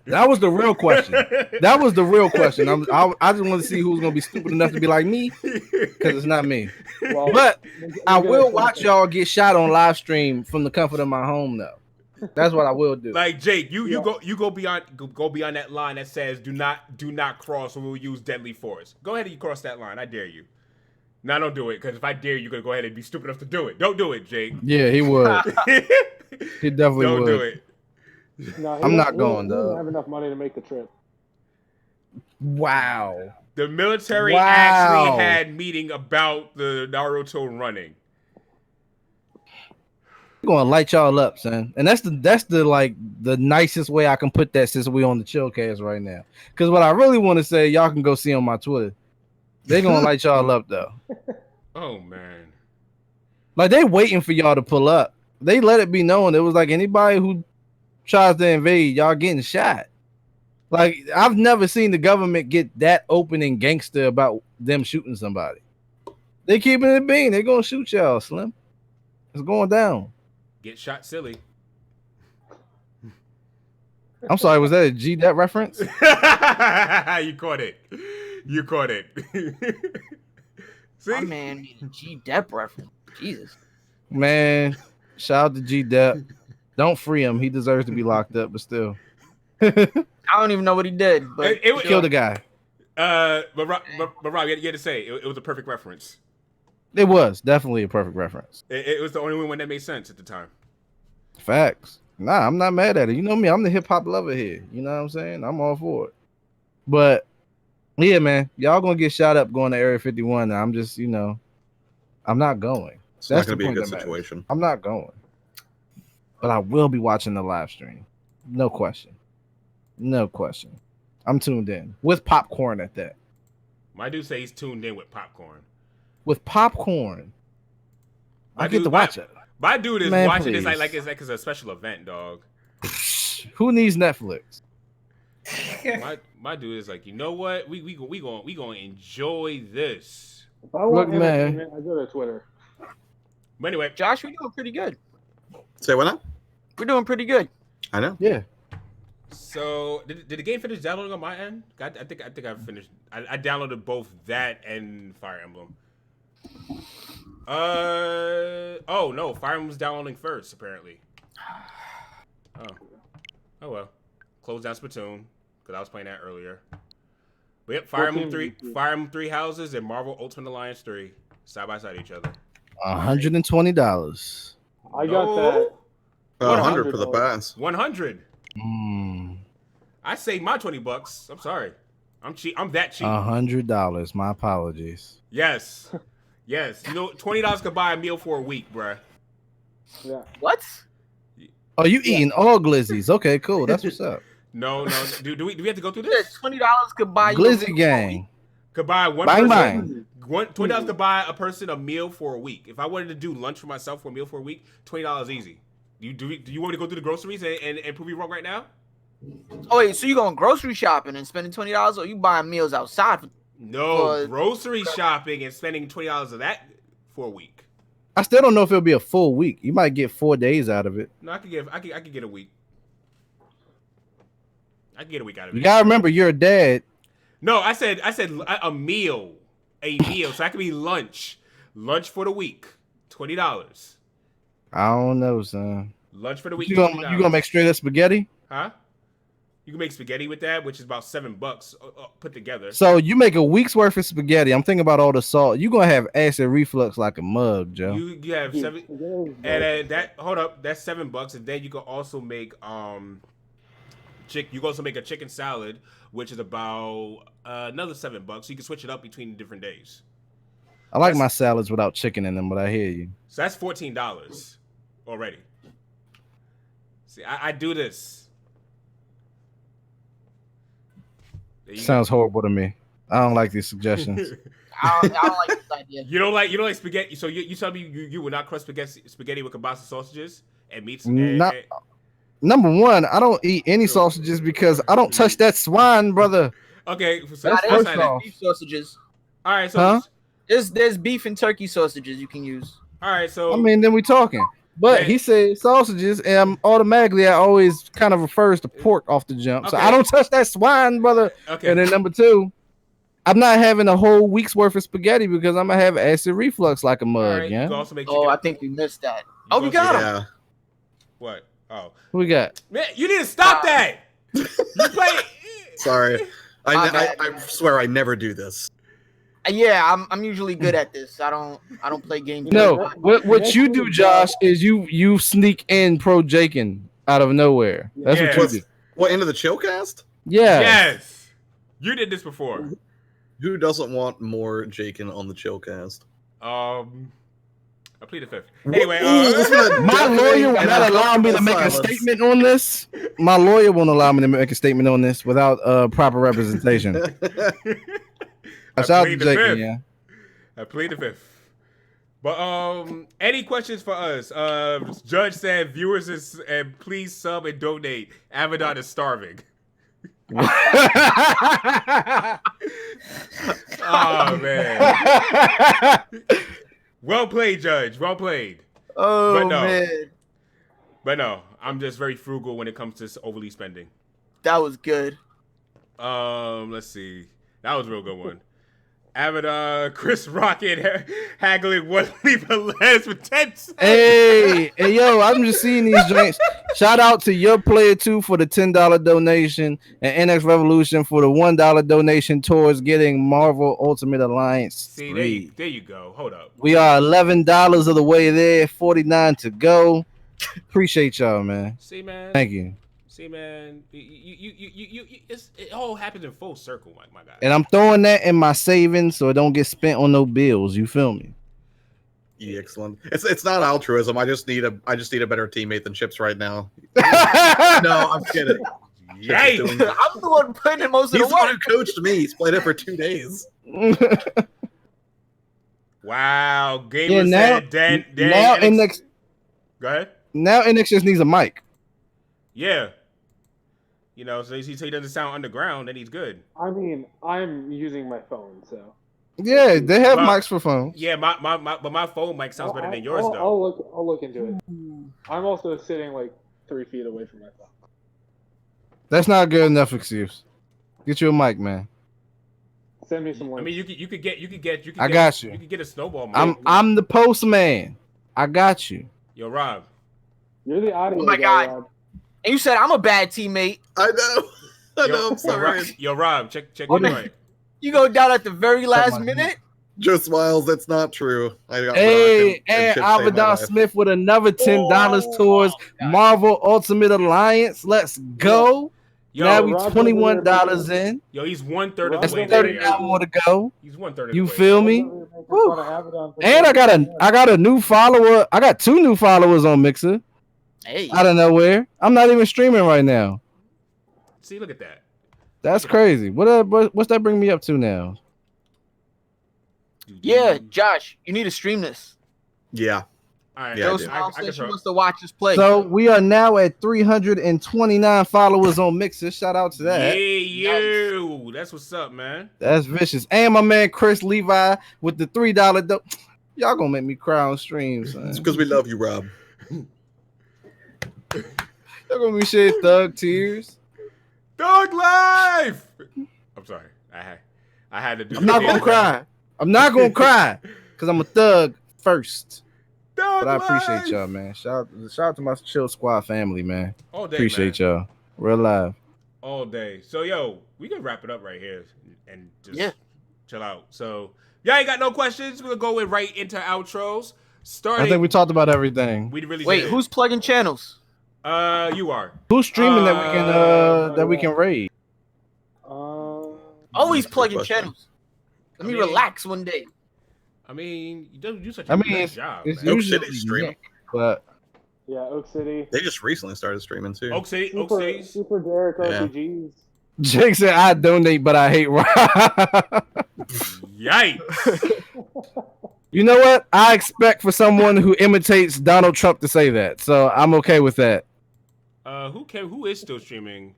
S3: That was the real question. I just want to see who's gonna be stupid enough to be like me, because it's not me.
S5: Well,
S3: But I will watch y'all get shot on live stream from the comfort of my home, though. That's what I will do.
S1: Like Jake, you go beyond that line that says do not cross or we'll use deadly force. Go ahead and you cross that line. I dare you. No, don't do it, because if I dare you're gonna go ahead and be stupid enough to do it. Don't do it, Jake.
S3: Yeah, he would. He definitely
S1: don't
S3: would.
S1: do it.
S5: No,
S3: I'm not
S5: he
S3: going,
S5: doesn't
S3: though.
S5: have enough money to make the trip.
S3: Wow.
S1: The military actually had meeting about the Naruto running.
S3: We're gonna light y'all up, son. And that's the like the nicest way I can put that since we on the Chillcast right now. Because what I really want to say, y'all can go see on my Twitter. They gonna light y'all up though.
S1: Oh man.
S3: Like they waiting for y'all to pull up. They let it be known. It was like anybody who tries to invade, y'all getting shot. Like I've never seen the government get that open and gangster about them shooting somebody. They keeping it being. They're gonna shoot y'all, Slim. It's going down.
S1: Get shot silly.
S3: I'm sorry, was that a G-Dep reference?
S1: You caught it. You caught it. See?
S2: My man made a G-Dep reference. Jesus.
S3: Man, shout out to G-Dep. Don't free him. He deserves to be locked up, but still.
S2: I don't even know what he did, but
S1: It
S3: killed the guy.
S1: But Rob, you had to say it was a perfect reference.
S3: It was definitely a perfect reference.
S1: It was the only one that made sense at the time.
S3: Facts. Nah, I'm not mad at it. You know me, I'm the hip hop lover here. You know what I'm saying? I'm all for it. But yeah, man, y'all gonna get shot up going to Area 51. I'm just, I'm not going.
S4: It's not gonna be a good situation.
S3: I'm not going. But I will be watching the live stream. No question. No question. I'm tuned in with popcorn at that.
S1: My dude say he's tuned in with popcorn.
S3: With popcorn. I get to watch it.
S1: My dude is watching this like it's a special event, dog.
S3: Who needs Netflix?
S1: my dude is like, you know what? We gonna enjoy this.
S5: If I want
S3: Look, man.
S5: I go to Twitter.
S1: But anyway,
S2: Josh, we're doing pretty good.
S4: Say what now?
S2: We're doing pretty good.
S4: I know.
S3: Yeah.
S1: So did the game finish downloading on my end? I think I finished. I downloaded both that and Fire Emblem. Oh no, Fire Emblem's downloading first apparently. Oh well. Close down Splatoon because I was playing that earlier. But yep, Fire Emblem 3 houses and Marvel Ultimate Alliance 3 side by side each other.
S3: $120.
S5: I got that.
S4: 100 for the pass.
S1: 100. I saved my $20. I'm sorry. I'm cheap. I'm that cheap.
S3: $100. My apologies.
S1: Yes. Yes. You know, $20 could buy a meal for a week, bruh.
S5: Yeah.
S2: What?
S3: Oh, you eating all glizzies. Okay, cool. That's what's up.
S1: No. Do we have to go through
S2: Yeah,
S1: this?
S2: $20 could buy you
S3: Glizzy gang.
S1: Could buy one
S3: Bang,
S1: person.
S3: bang.
S1: $20 could buy a person a meal for a week. If I wanted to do lunch for myself for a meal for a week, $20 easy. Do you want me to go through the groceries and prove you wrong right now?
S2: Oh wait, so you going grocery shopping and spending $20, or you buying meals outside?
S1: No, grocery shopping and spending $20 of that for a week.
S3: I still don't know if it'll be a full week. You might get 4 days out of it.
S1: No, I could get a week. I can get a week out of it.
S3: You gotta remember, you're a dad.
S1: No, I said a meal, So that could be lunch for the week, $20.
S3: I don't know, son.
S1: Lunch for the week.
S3: You gonna make straight up spaghetti?
S1: Huh? You can make spaghetti with that, which is about $7 put together.
S3: So you make a week's worth of spaghetti. I'm thinking about all the salt. You're gonna have acid reflux like a mug, Joe.
S1: You have $7, and that's $7, and then you can also make you can also make a chicken salad, which is about another $7. So you can switch it up between different days.
S3: I like my salads without chicken in them, but I hear you.
S1: So that's $14 already. See, I do this.
S3: Sounds horrible to me. I don't like these suggestions.
S2: I don't like this idea.
S1: You don't like spaghetti. So you tell me you would not crust spaghetti with kielbasa sausages and meats.
S3: Number one, I don't eat any sausages because I don't touch that swine, brother.
S1: Okay, so
S2: there's beef sausages.
S1: All right, so
S2: there's beef and turkey sausages you can use.
S1: All right, so
S3: I mean, then we talking. But he said sausages, and automatically I always kind of refers to pork off the jump. So I don't touch that swine, brother. Okay. And then number two, I'm not having a whole week's worth of spaghetti because I'm gonna have acid reflux like a mug.
S1: Right,
S3: yeah.
S2: I think we missed that. We got him.
S1: What? Oh,
S3: who we got?
S1: Man, you need to stop that. You play.
S4: Sorry, I swear I never do this.
S2: Yeah, I'm usually good at this. I don't play games.
S3: No, what you do, Josh, is you sneak in pro Jakin out of nowhere. That's what you do.
S4: What, into the Chillcast?
S3: Yeah.
S1: Yes. You did this before.
S4: Who doesn't want more Jakin on the Chillcast?
S1: I plead the fifth. Anyway,
S3: my lawyer will not allow me to make a statement on this. My lawyer won't allow me to make a statement on this without proper representation.
S1: I plead the fifth. Yeah. I plead the fifth. But any questions for us? Judge said viewers and please sub and donate. Avidan is starving. Oh man. Well played, Judge. Well played.
S2: Oh man.
S1: But no, I'm just very frugal when it comes to overly spending.
S2: That was good.
S1: Let's see. That was a real good one. Avidan, Chris Rocket haggling one leap of lettuce for 10 cents.
S3: Hey, yo, I'm just seeing these drinks. Shout out to your player 2 for the $10 donation and NX Revolution for the $1 donation towards getting Marvel Ultimate Alliance.
S1: See, there you go. Hold up.
S3: We are $11 of the way there, 49 to go. Appreciate y'all, man.
S1: See, man.
S3: Thank you.
S1: See, man, it all happens in full circle, my guy.
S3: And I'm throwing that in my savings so it don't get spent on no bills. You feel me?
S4: Yeah, excellent. It's not altruism. I just need a better teammate than Chips right now. No, I'm kidding.
S2: Yikes. I'm the one putting in most of the work.
S4: He's the one who coached me. He's played it for 2 days.
S1: Wow, Gamer said Dan
S3: now NX.
S1: Go ahead.
S3: Now NX just needs a mic.
S1: Yeah. You know, so he doesn't sound underground, then he's good.
S5: I mean, I'm using my phone, so.
S3: Yeah, they have mics for phones.
S1: Yeah, but my phone mic sounds better than yours, though.
S5: I'll look into it. I'm also sitting like 3 feet away from my phone.
S3: That's not a good enough excuse. Get you a mic, man.
S5: Send me some links.
S1: I mean, you could get.
S3: I got you.
S1: You could get a snowball mic.
S3: I'm the postman. I got you.
S1: Yo, Rob.
S5: You're the audio.
S2: Oh my God. Rob. And you said I'm a bad teammate.
S4: I know. I'm sorry.
S1: Yo, Rob, check your mic.
S2: You go down at the very last minute?
S4: Joe Smiles, that's not true.
S3: Hey, and Avidan Smith with another $10 towards Marvel Ultimate Alliance. Let's go. Yo, now we $21 in.
S1: Yo, he's 1/3 of the way
S3: there. 39 more to go.
S1: He's 1/3 of the way.
S3: You feel me? And I got a new follower. I got 2 new followers on Mixer.
S2: Hey.
S3: Out of nowhere. I'm not even streaming right now.
S1: See, look at that.
S3: That's crazy. What's that bring me up to now?
S2: Yeah, Josh, you need to stream this.
S4: Yeah.
S1: All right.
S2: Joe Smiles said she wants to watch us play.
S3: So we are now at 329 followers on Mixer. Shout out to that.
S1: Yeah, that's what's up, man.
S3: That's vicious. And my man Chris Levi with the $3 Y'all gonna make me cry on stream, son.
S4: It's because we love you, Rob.
S3: Y'all gonna be shed thug tears.
S1: Thug life. I'm sorry. I had to do.
S3: I'm not gonna cry. I'm not gonna cry because I'm a thug first. But I appreciate y'all, man. Shout out to my Chill Squad family, man.
S1: All day,
S3: appreciate y'all. Real live.
S1: All day. So, yo, we can wrap it up right here and just chill out. So, y'all ain't got no questions. We're going right into outros.
S3: I think we talked about everything.
S1: We really
S2: Wait,
S1: did.
S2: Who's plugging channels?
S1: You are.
S3: Who's streaming that we can raid?
S2: Always plugging channels. Let me relax one day.
S1: I mean, you don't do such a good job.
S3: It's
S4: Oak City streaming,
S3: but
S5: yeah, Oak City.
S4: They just recently started streaming too.
S1: Oak City.
S5: Super Derek RPGs.
S3: Jake said, "I donate, but I hate Rob."
S1: Yikes!
S3: You know what? I expect for someone who imitates Donald Trump to say that, so I'm okay with that.
S1: Who is still streaming?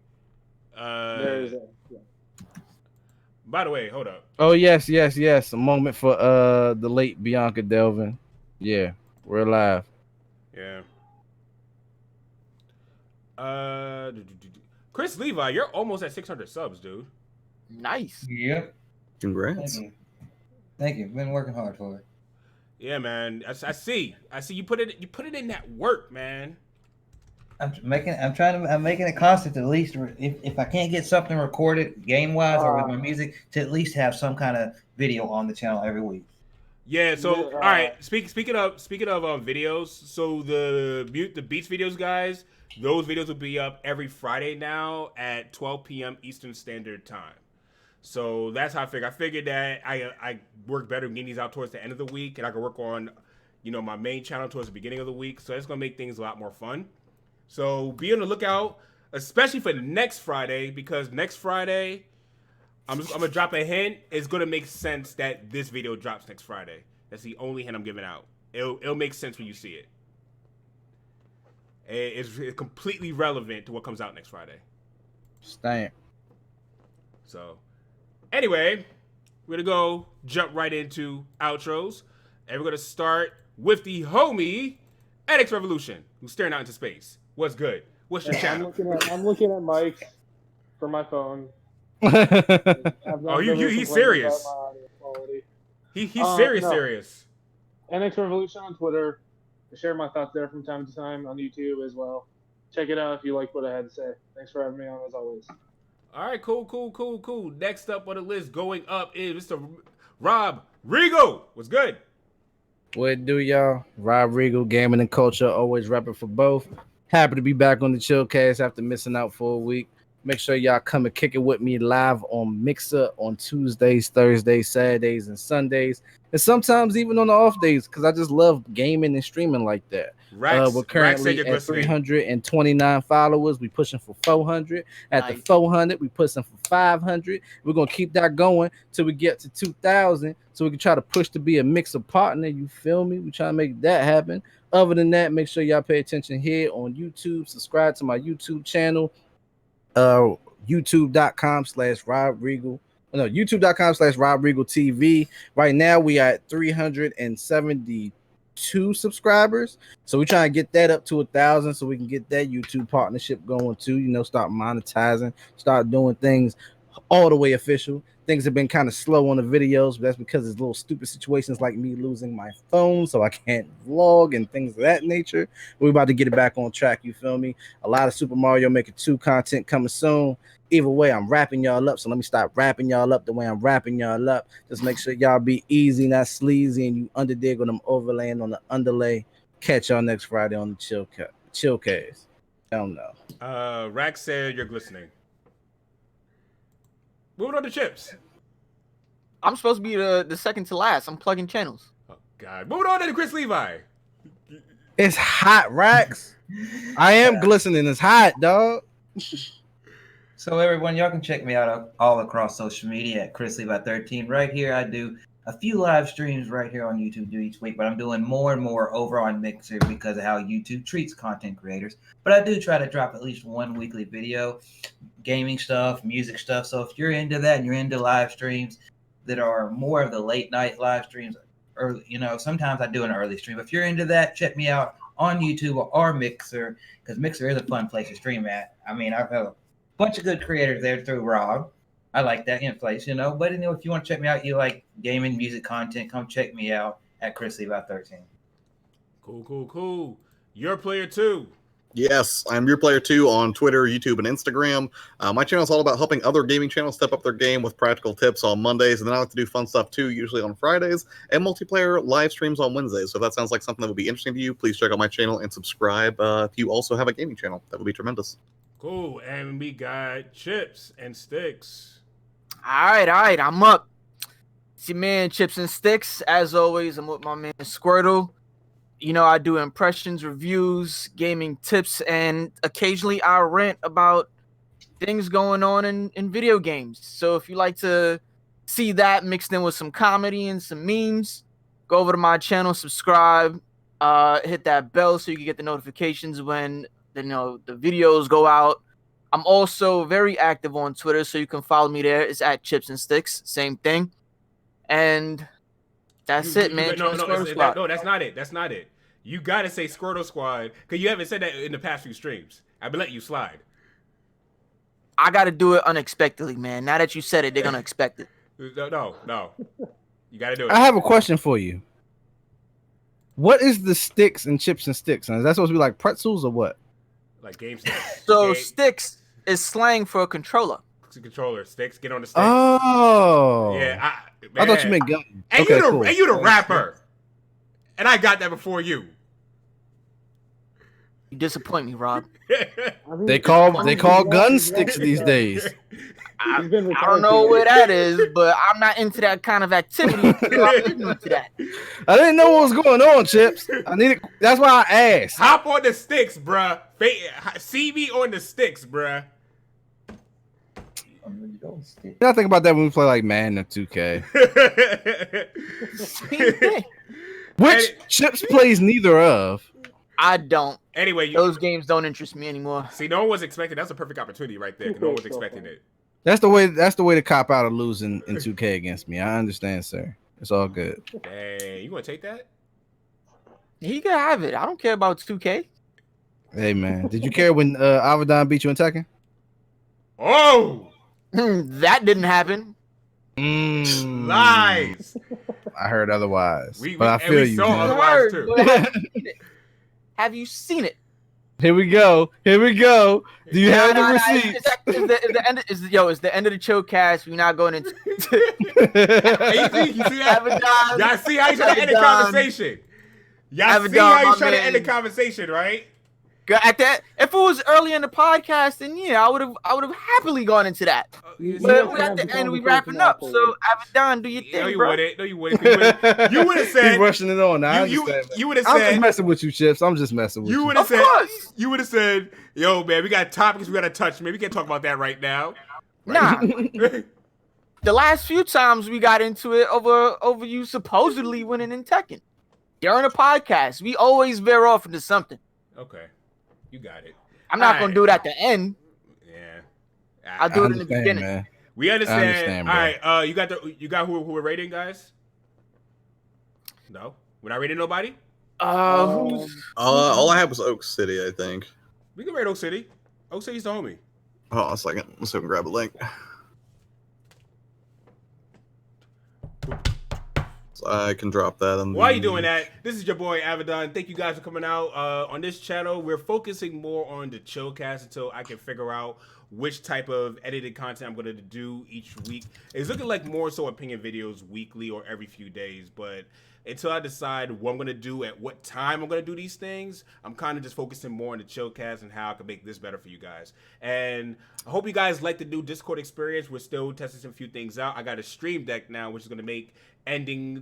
S1: By the way, hold up.
S3: Oh yes. A moment for the late Bianca Delvin. Yeah, we're live.
S1: Yeah. Chris Levi, you're almost at 600 subs, dude.
S2: Nice.
S6: Yep.
S4: Congrats.
S6: Thank you. Been working hard for it.
S1: Yeah, man. I see. You put it in that work, man.
S6: I'm making it constant. At least if I can't get something recorded game wise or with my music, to at least have some kind of video on the channel every week.
S1: Yeah. So all right. Speaking of videos, so the Beats videos, guys, those videos will be up every Friday now at 12 p.m. Eastern Standard Time. So that's how I figured that I work better getting these out towards the end of the week, and I can work on, my main channel towards the beginning of the week. So that's gonna make things a lot more fun. So be on the lookout, especially for next Friday, because next Friday, I'm gonna drop a hint. It's gonna make sense that this video drops next Friday. That's the only hint I'm giving out. It'll make sense when you see it. It's completely relevant to what comes out next Friday.
S3: Stamp.
S1: So, anyway, we're gonna jump right into outros, and we're gonna start with the homie NX Revolution, who's staring out into space. What's good? What's your channel?
S5: I'm looking at Mike for my phone.
S1: Oh, he's serious. He's serious.
S5: No.
S1: Serious.
S5: NX Revolution on Twitter. I share my thoughts there from time to time on YouTube as well. Check it out if you like what I had to say. Thanks for having me on as always.
S1: All right, cool. Next up on the list, going up is Mr. Rob Regal. What's good?
S3: What it do, y'all? Rob Regal, gaming and culture, always rapping for both. Happy to be back on the Chillcast after missing out for a week. Make sure y'all come and kick it with me live on Mixer on Tuesdays, Thursdays, Saturdays, and Sundays. And sometimes even on the off days, because I just love gaming and streaming like that. We're currently at 329 followers. We pushing for 400. At the 400, we pushing for 500. We're going to keep that going till we get to 2,000 so we can try to push to be a Mixer partner. You feel me? We try to make that happen. Other than that, make sure y'all pay attention here on YouTube. Subscribe to my YouTube channel. YouTube.com/Rob Regal. No, YouTube.com/Rob Regal TV. Right now we are at 372 subscribers. So we're trying to get that up to 1,000 so we can get that YouTube partnership going too. Start monetizing, start doing things all the way official. Things have been kind of slow on the videos, but that's because it's little stupid situations like me losing my phone, so I can't vlog and things of that nature. We're about to get it back on track, you feel me? A lot of Super Mario Maker 2 content coming soon. Either way, I'm wrapping y'all up, so let me stop wrapping y'all up the way I'm wrapping y'all up. Just make sure y'all be easy, not sleazy, and you underdig on them overlaying on the underlay. Catch y'all next Friday on the Chillcast. I don't know.
S1: Rack said you're glistening. Moving on to Chips.
S2: I'm supposed to be the second to last. I'm plugging channels.
S1: Oh, God. Moving on to Chris Levi.
S3: It's hot, Rax. I am glistening. It's hot, dog.
S6: So everyone, y'all can check me out all across social media at Chris Levi 13. Right here, I do a few live streams right here on YouTube each week, but I'm doing more and more over on Mixer because of how YouTube treats content creators. But I do try to drop at least one weekly video, gaming stuff, music stuff. So if you're into that and you're into live streams that are more of the late night live streams, or sometimes I do an early stream. If you're into that, check me out on YouTube or Mixer, because Mixer is a fun place to stream at. I mean, I've had a bunch of good creators there through Rob. I like that in place, But if you want to check me out, you like gaming, music content, come check me out at Chris Levi 13.
S1: Cool. Your Player 2.
S4: Yes, I'm Your Player 2 on Twitter, YouTube, and Instagram. My channel is all about helping other gaming channels step up their game with practical tips on Mondays, and then I like to do fun stuff too, usually on Fridays, and multiplayer live streams on Wednesdays. So if that sounds like something that would be interesting to you, please check out my channel and subscribe if you also have a gaming channel. That would be tremendous.
S1: Cool, and we got Chips and Sticks.
S2: All right, I'm up. It's your man Chips and Sticks. As always, I'm with my man Squirtle. I do impressions, reviews, gaming tips, and occasionally I rant about things going on in video games. So if you like to see that mixed in with some comedy and some memes, go over to my channel, subscribe, hit that bell so you can get the notifications when the videos go out. I'm also very active on Twitter, so you can follow me there. It's at Chips and Sticks, same thing. And that's it, man.
S1: No, that's not it. That's not it. You gotta say Squirtle Squad, because you haven't said that in the past few streams. I've been letting you slide.
S2: I gotta do it unexpectedly, man. Now that you said it, they're gonna expect it.
S1: No. You gotta do it.
S3: I have a question for you. What is the Sticks and Chips and Sticks? Is that supposed to be like pretzels or what?
S1: Like game sticks.
S2: So sticks is slang for a controller.
S1: Controller sticks. Get on the sticks.
S3: Oh.
S1: Yeah.
S3: I thought you meant gun.
S1: And
S3: okay,
S1: you
S3: cool.
S1: And you the rapper. And I got that before you.
S2: You disappoint me, Rob.
S3: They call gun sticks these days.
S2: I don't know where that is, but I'm not into that kind of activity. I'm into that.
S3: I didn't know what was going on, Chips. That's why I asked.
S1: Hop on the sticks, bruh. See me on the sticks, bruh.
S3: I think about that when we play like Madden or 2K. Which Chips plays neither of.
S2: I don't.
S1: Anyway,
S2: those games don't interest me anymore.
S1: See, no one was expecting. That's a perfect opportunity right there. No one was expecting it.
S3: That's the way to cop out of losing in 2K against me. I understand, sir. It's all good.
S1: Dang, you gonna take that?
S2: He can have it. I don't care about 2K.
S3: Hey man, did you care when Avidan beat you in Tekken?
S1: Oh,
S2: that didn't happen.
S1: Lies.
S3: I heard otherwise, but I feel you.
S1: Saw otherwise too.
S2: Have you seen it?
S3: Here we go. Do you have the receipt?
S2: It's the end of the Chillcast. We're not going into.
S1: Hey, you see that?
S2: Avidan,
S1: y'all see how he's trying to end the conversation? Y'all see how he's trying to end the conversation, right?
S2: At that, if it was early in the podcast, then yeah, I would have happily gone into that. But we're at the end, we wrapping up. So Avidan, do your thing,
S1: no, you
S2: bro.
S1: wouldn't. No, you wouldn't. You would have said.
S3: He's rushing it on.
S1: You would have said.
S3: I'm just messing with you, Chips. I'm just messing with you.
S1: You would have said. You would have said, "Yo, man, we got topics we got to touch. Maybe we can't talk about that right now."
S2: Right? Nah. The last few times we got into it over you supposedly winning in Tekken during a podcast, we always veer off into something.
S1: Okay. You got it.
S2: I'm not gonna do it at the end.
S1: Yeah,
S2: I'll do it in the beginning.
S1: Man. We understand. All right, you got who we're rating, guys? No, we're not rating nobody.
S2: Who's?
S4: All I had was Oak City, I think.
S1: We can rate Oak City. Oak City's the homie.
S4: Hold on a second. Let's go grab a link. So I can drop that.
S1: While you doing that, this is your boy Avidan. Thank you guys for coming out. On this channel, we're focusing more on the Chillcast until I can figure out which type of edited content I'm going to do each week. It's looking like more so opinion videos weekly or every few days, but until I decide what I'm going to do at what time I'm going to do these things, I'm kind of just focusing more on the Chillcast and how I can make this better for you guys. And I hope you guys like the new Discord experience. We're still testing some few things out. I got a stream deck now, which is going to make ending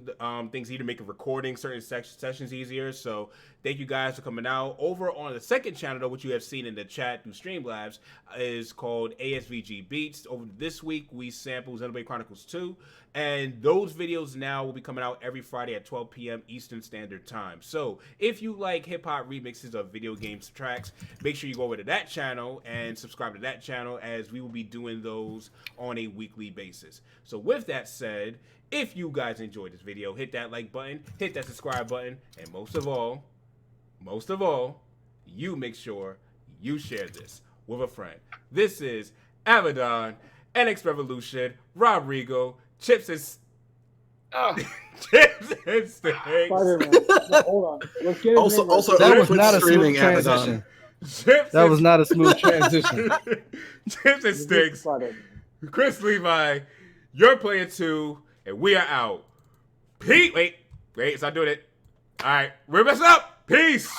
S1: things, either making recording certain sessions easier. So thank you guys for coming out. Over on the second channel, though, which you have seen in the chat through Streamlabs, is called ASVG Beats. Over this week, we sample Xenoblade Chronicles 2, and those videos now will be coming out every Friday at 12 p.m. Eastern Standard Time. So if you like hip-hop remixes of video games tracks, make sure you go over to that channel and subscribe to that channel, as we will be doing those on a weekly basis. So with that said, if you guys enjoyed this video, hit that like button, hit that subscribe button, and most of all, you make sure you share this with a friend. This is Avidan, NX Revolution, Rob Rigo, Chips and Chips and Sticks.
S5: Hold on. Let's get
S4: also
S3: that was not a smooth transition. That was not a smooth transition.
S1: Chips and Sticks. Chris Levi, you're playing 2. And we are out. Pete, wait, it's not doing it. All right, we're messing up. Peace.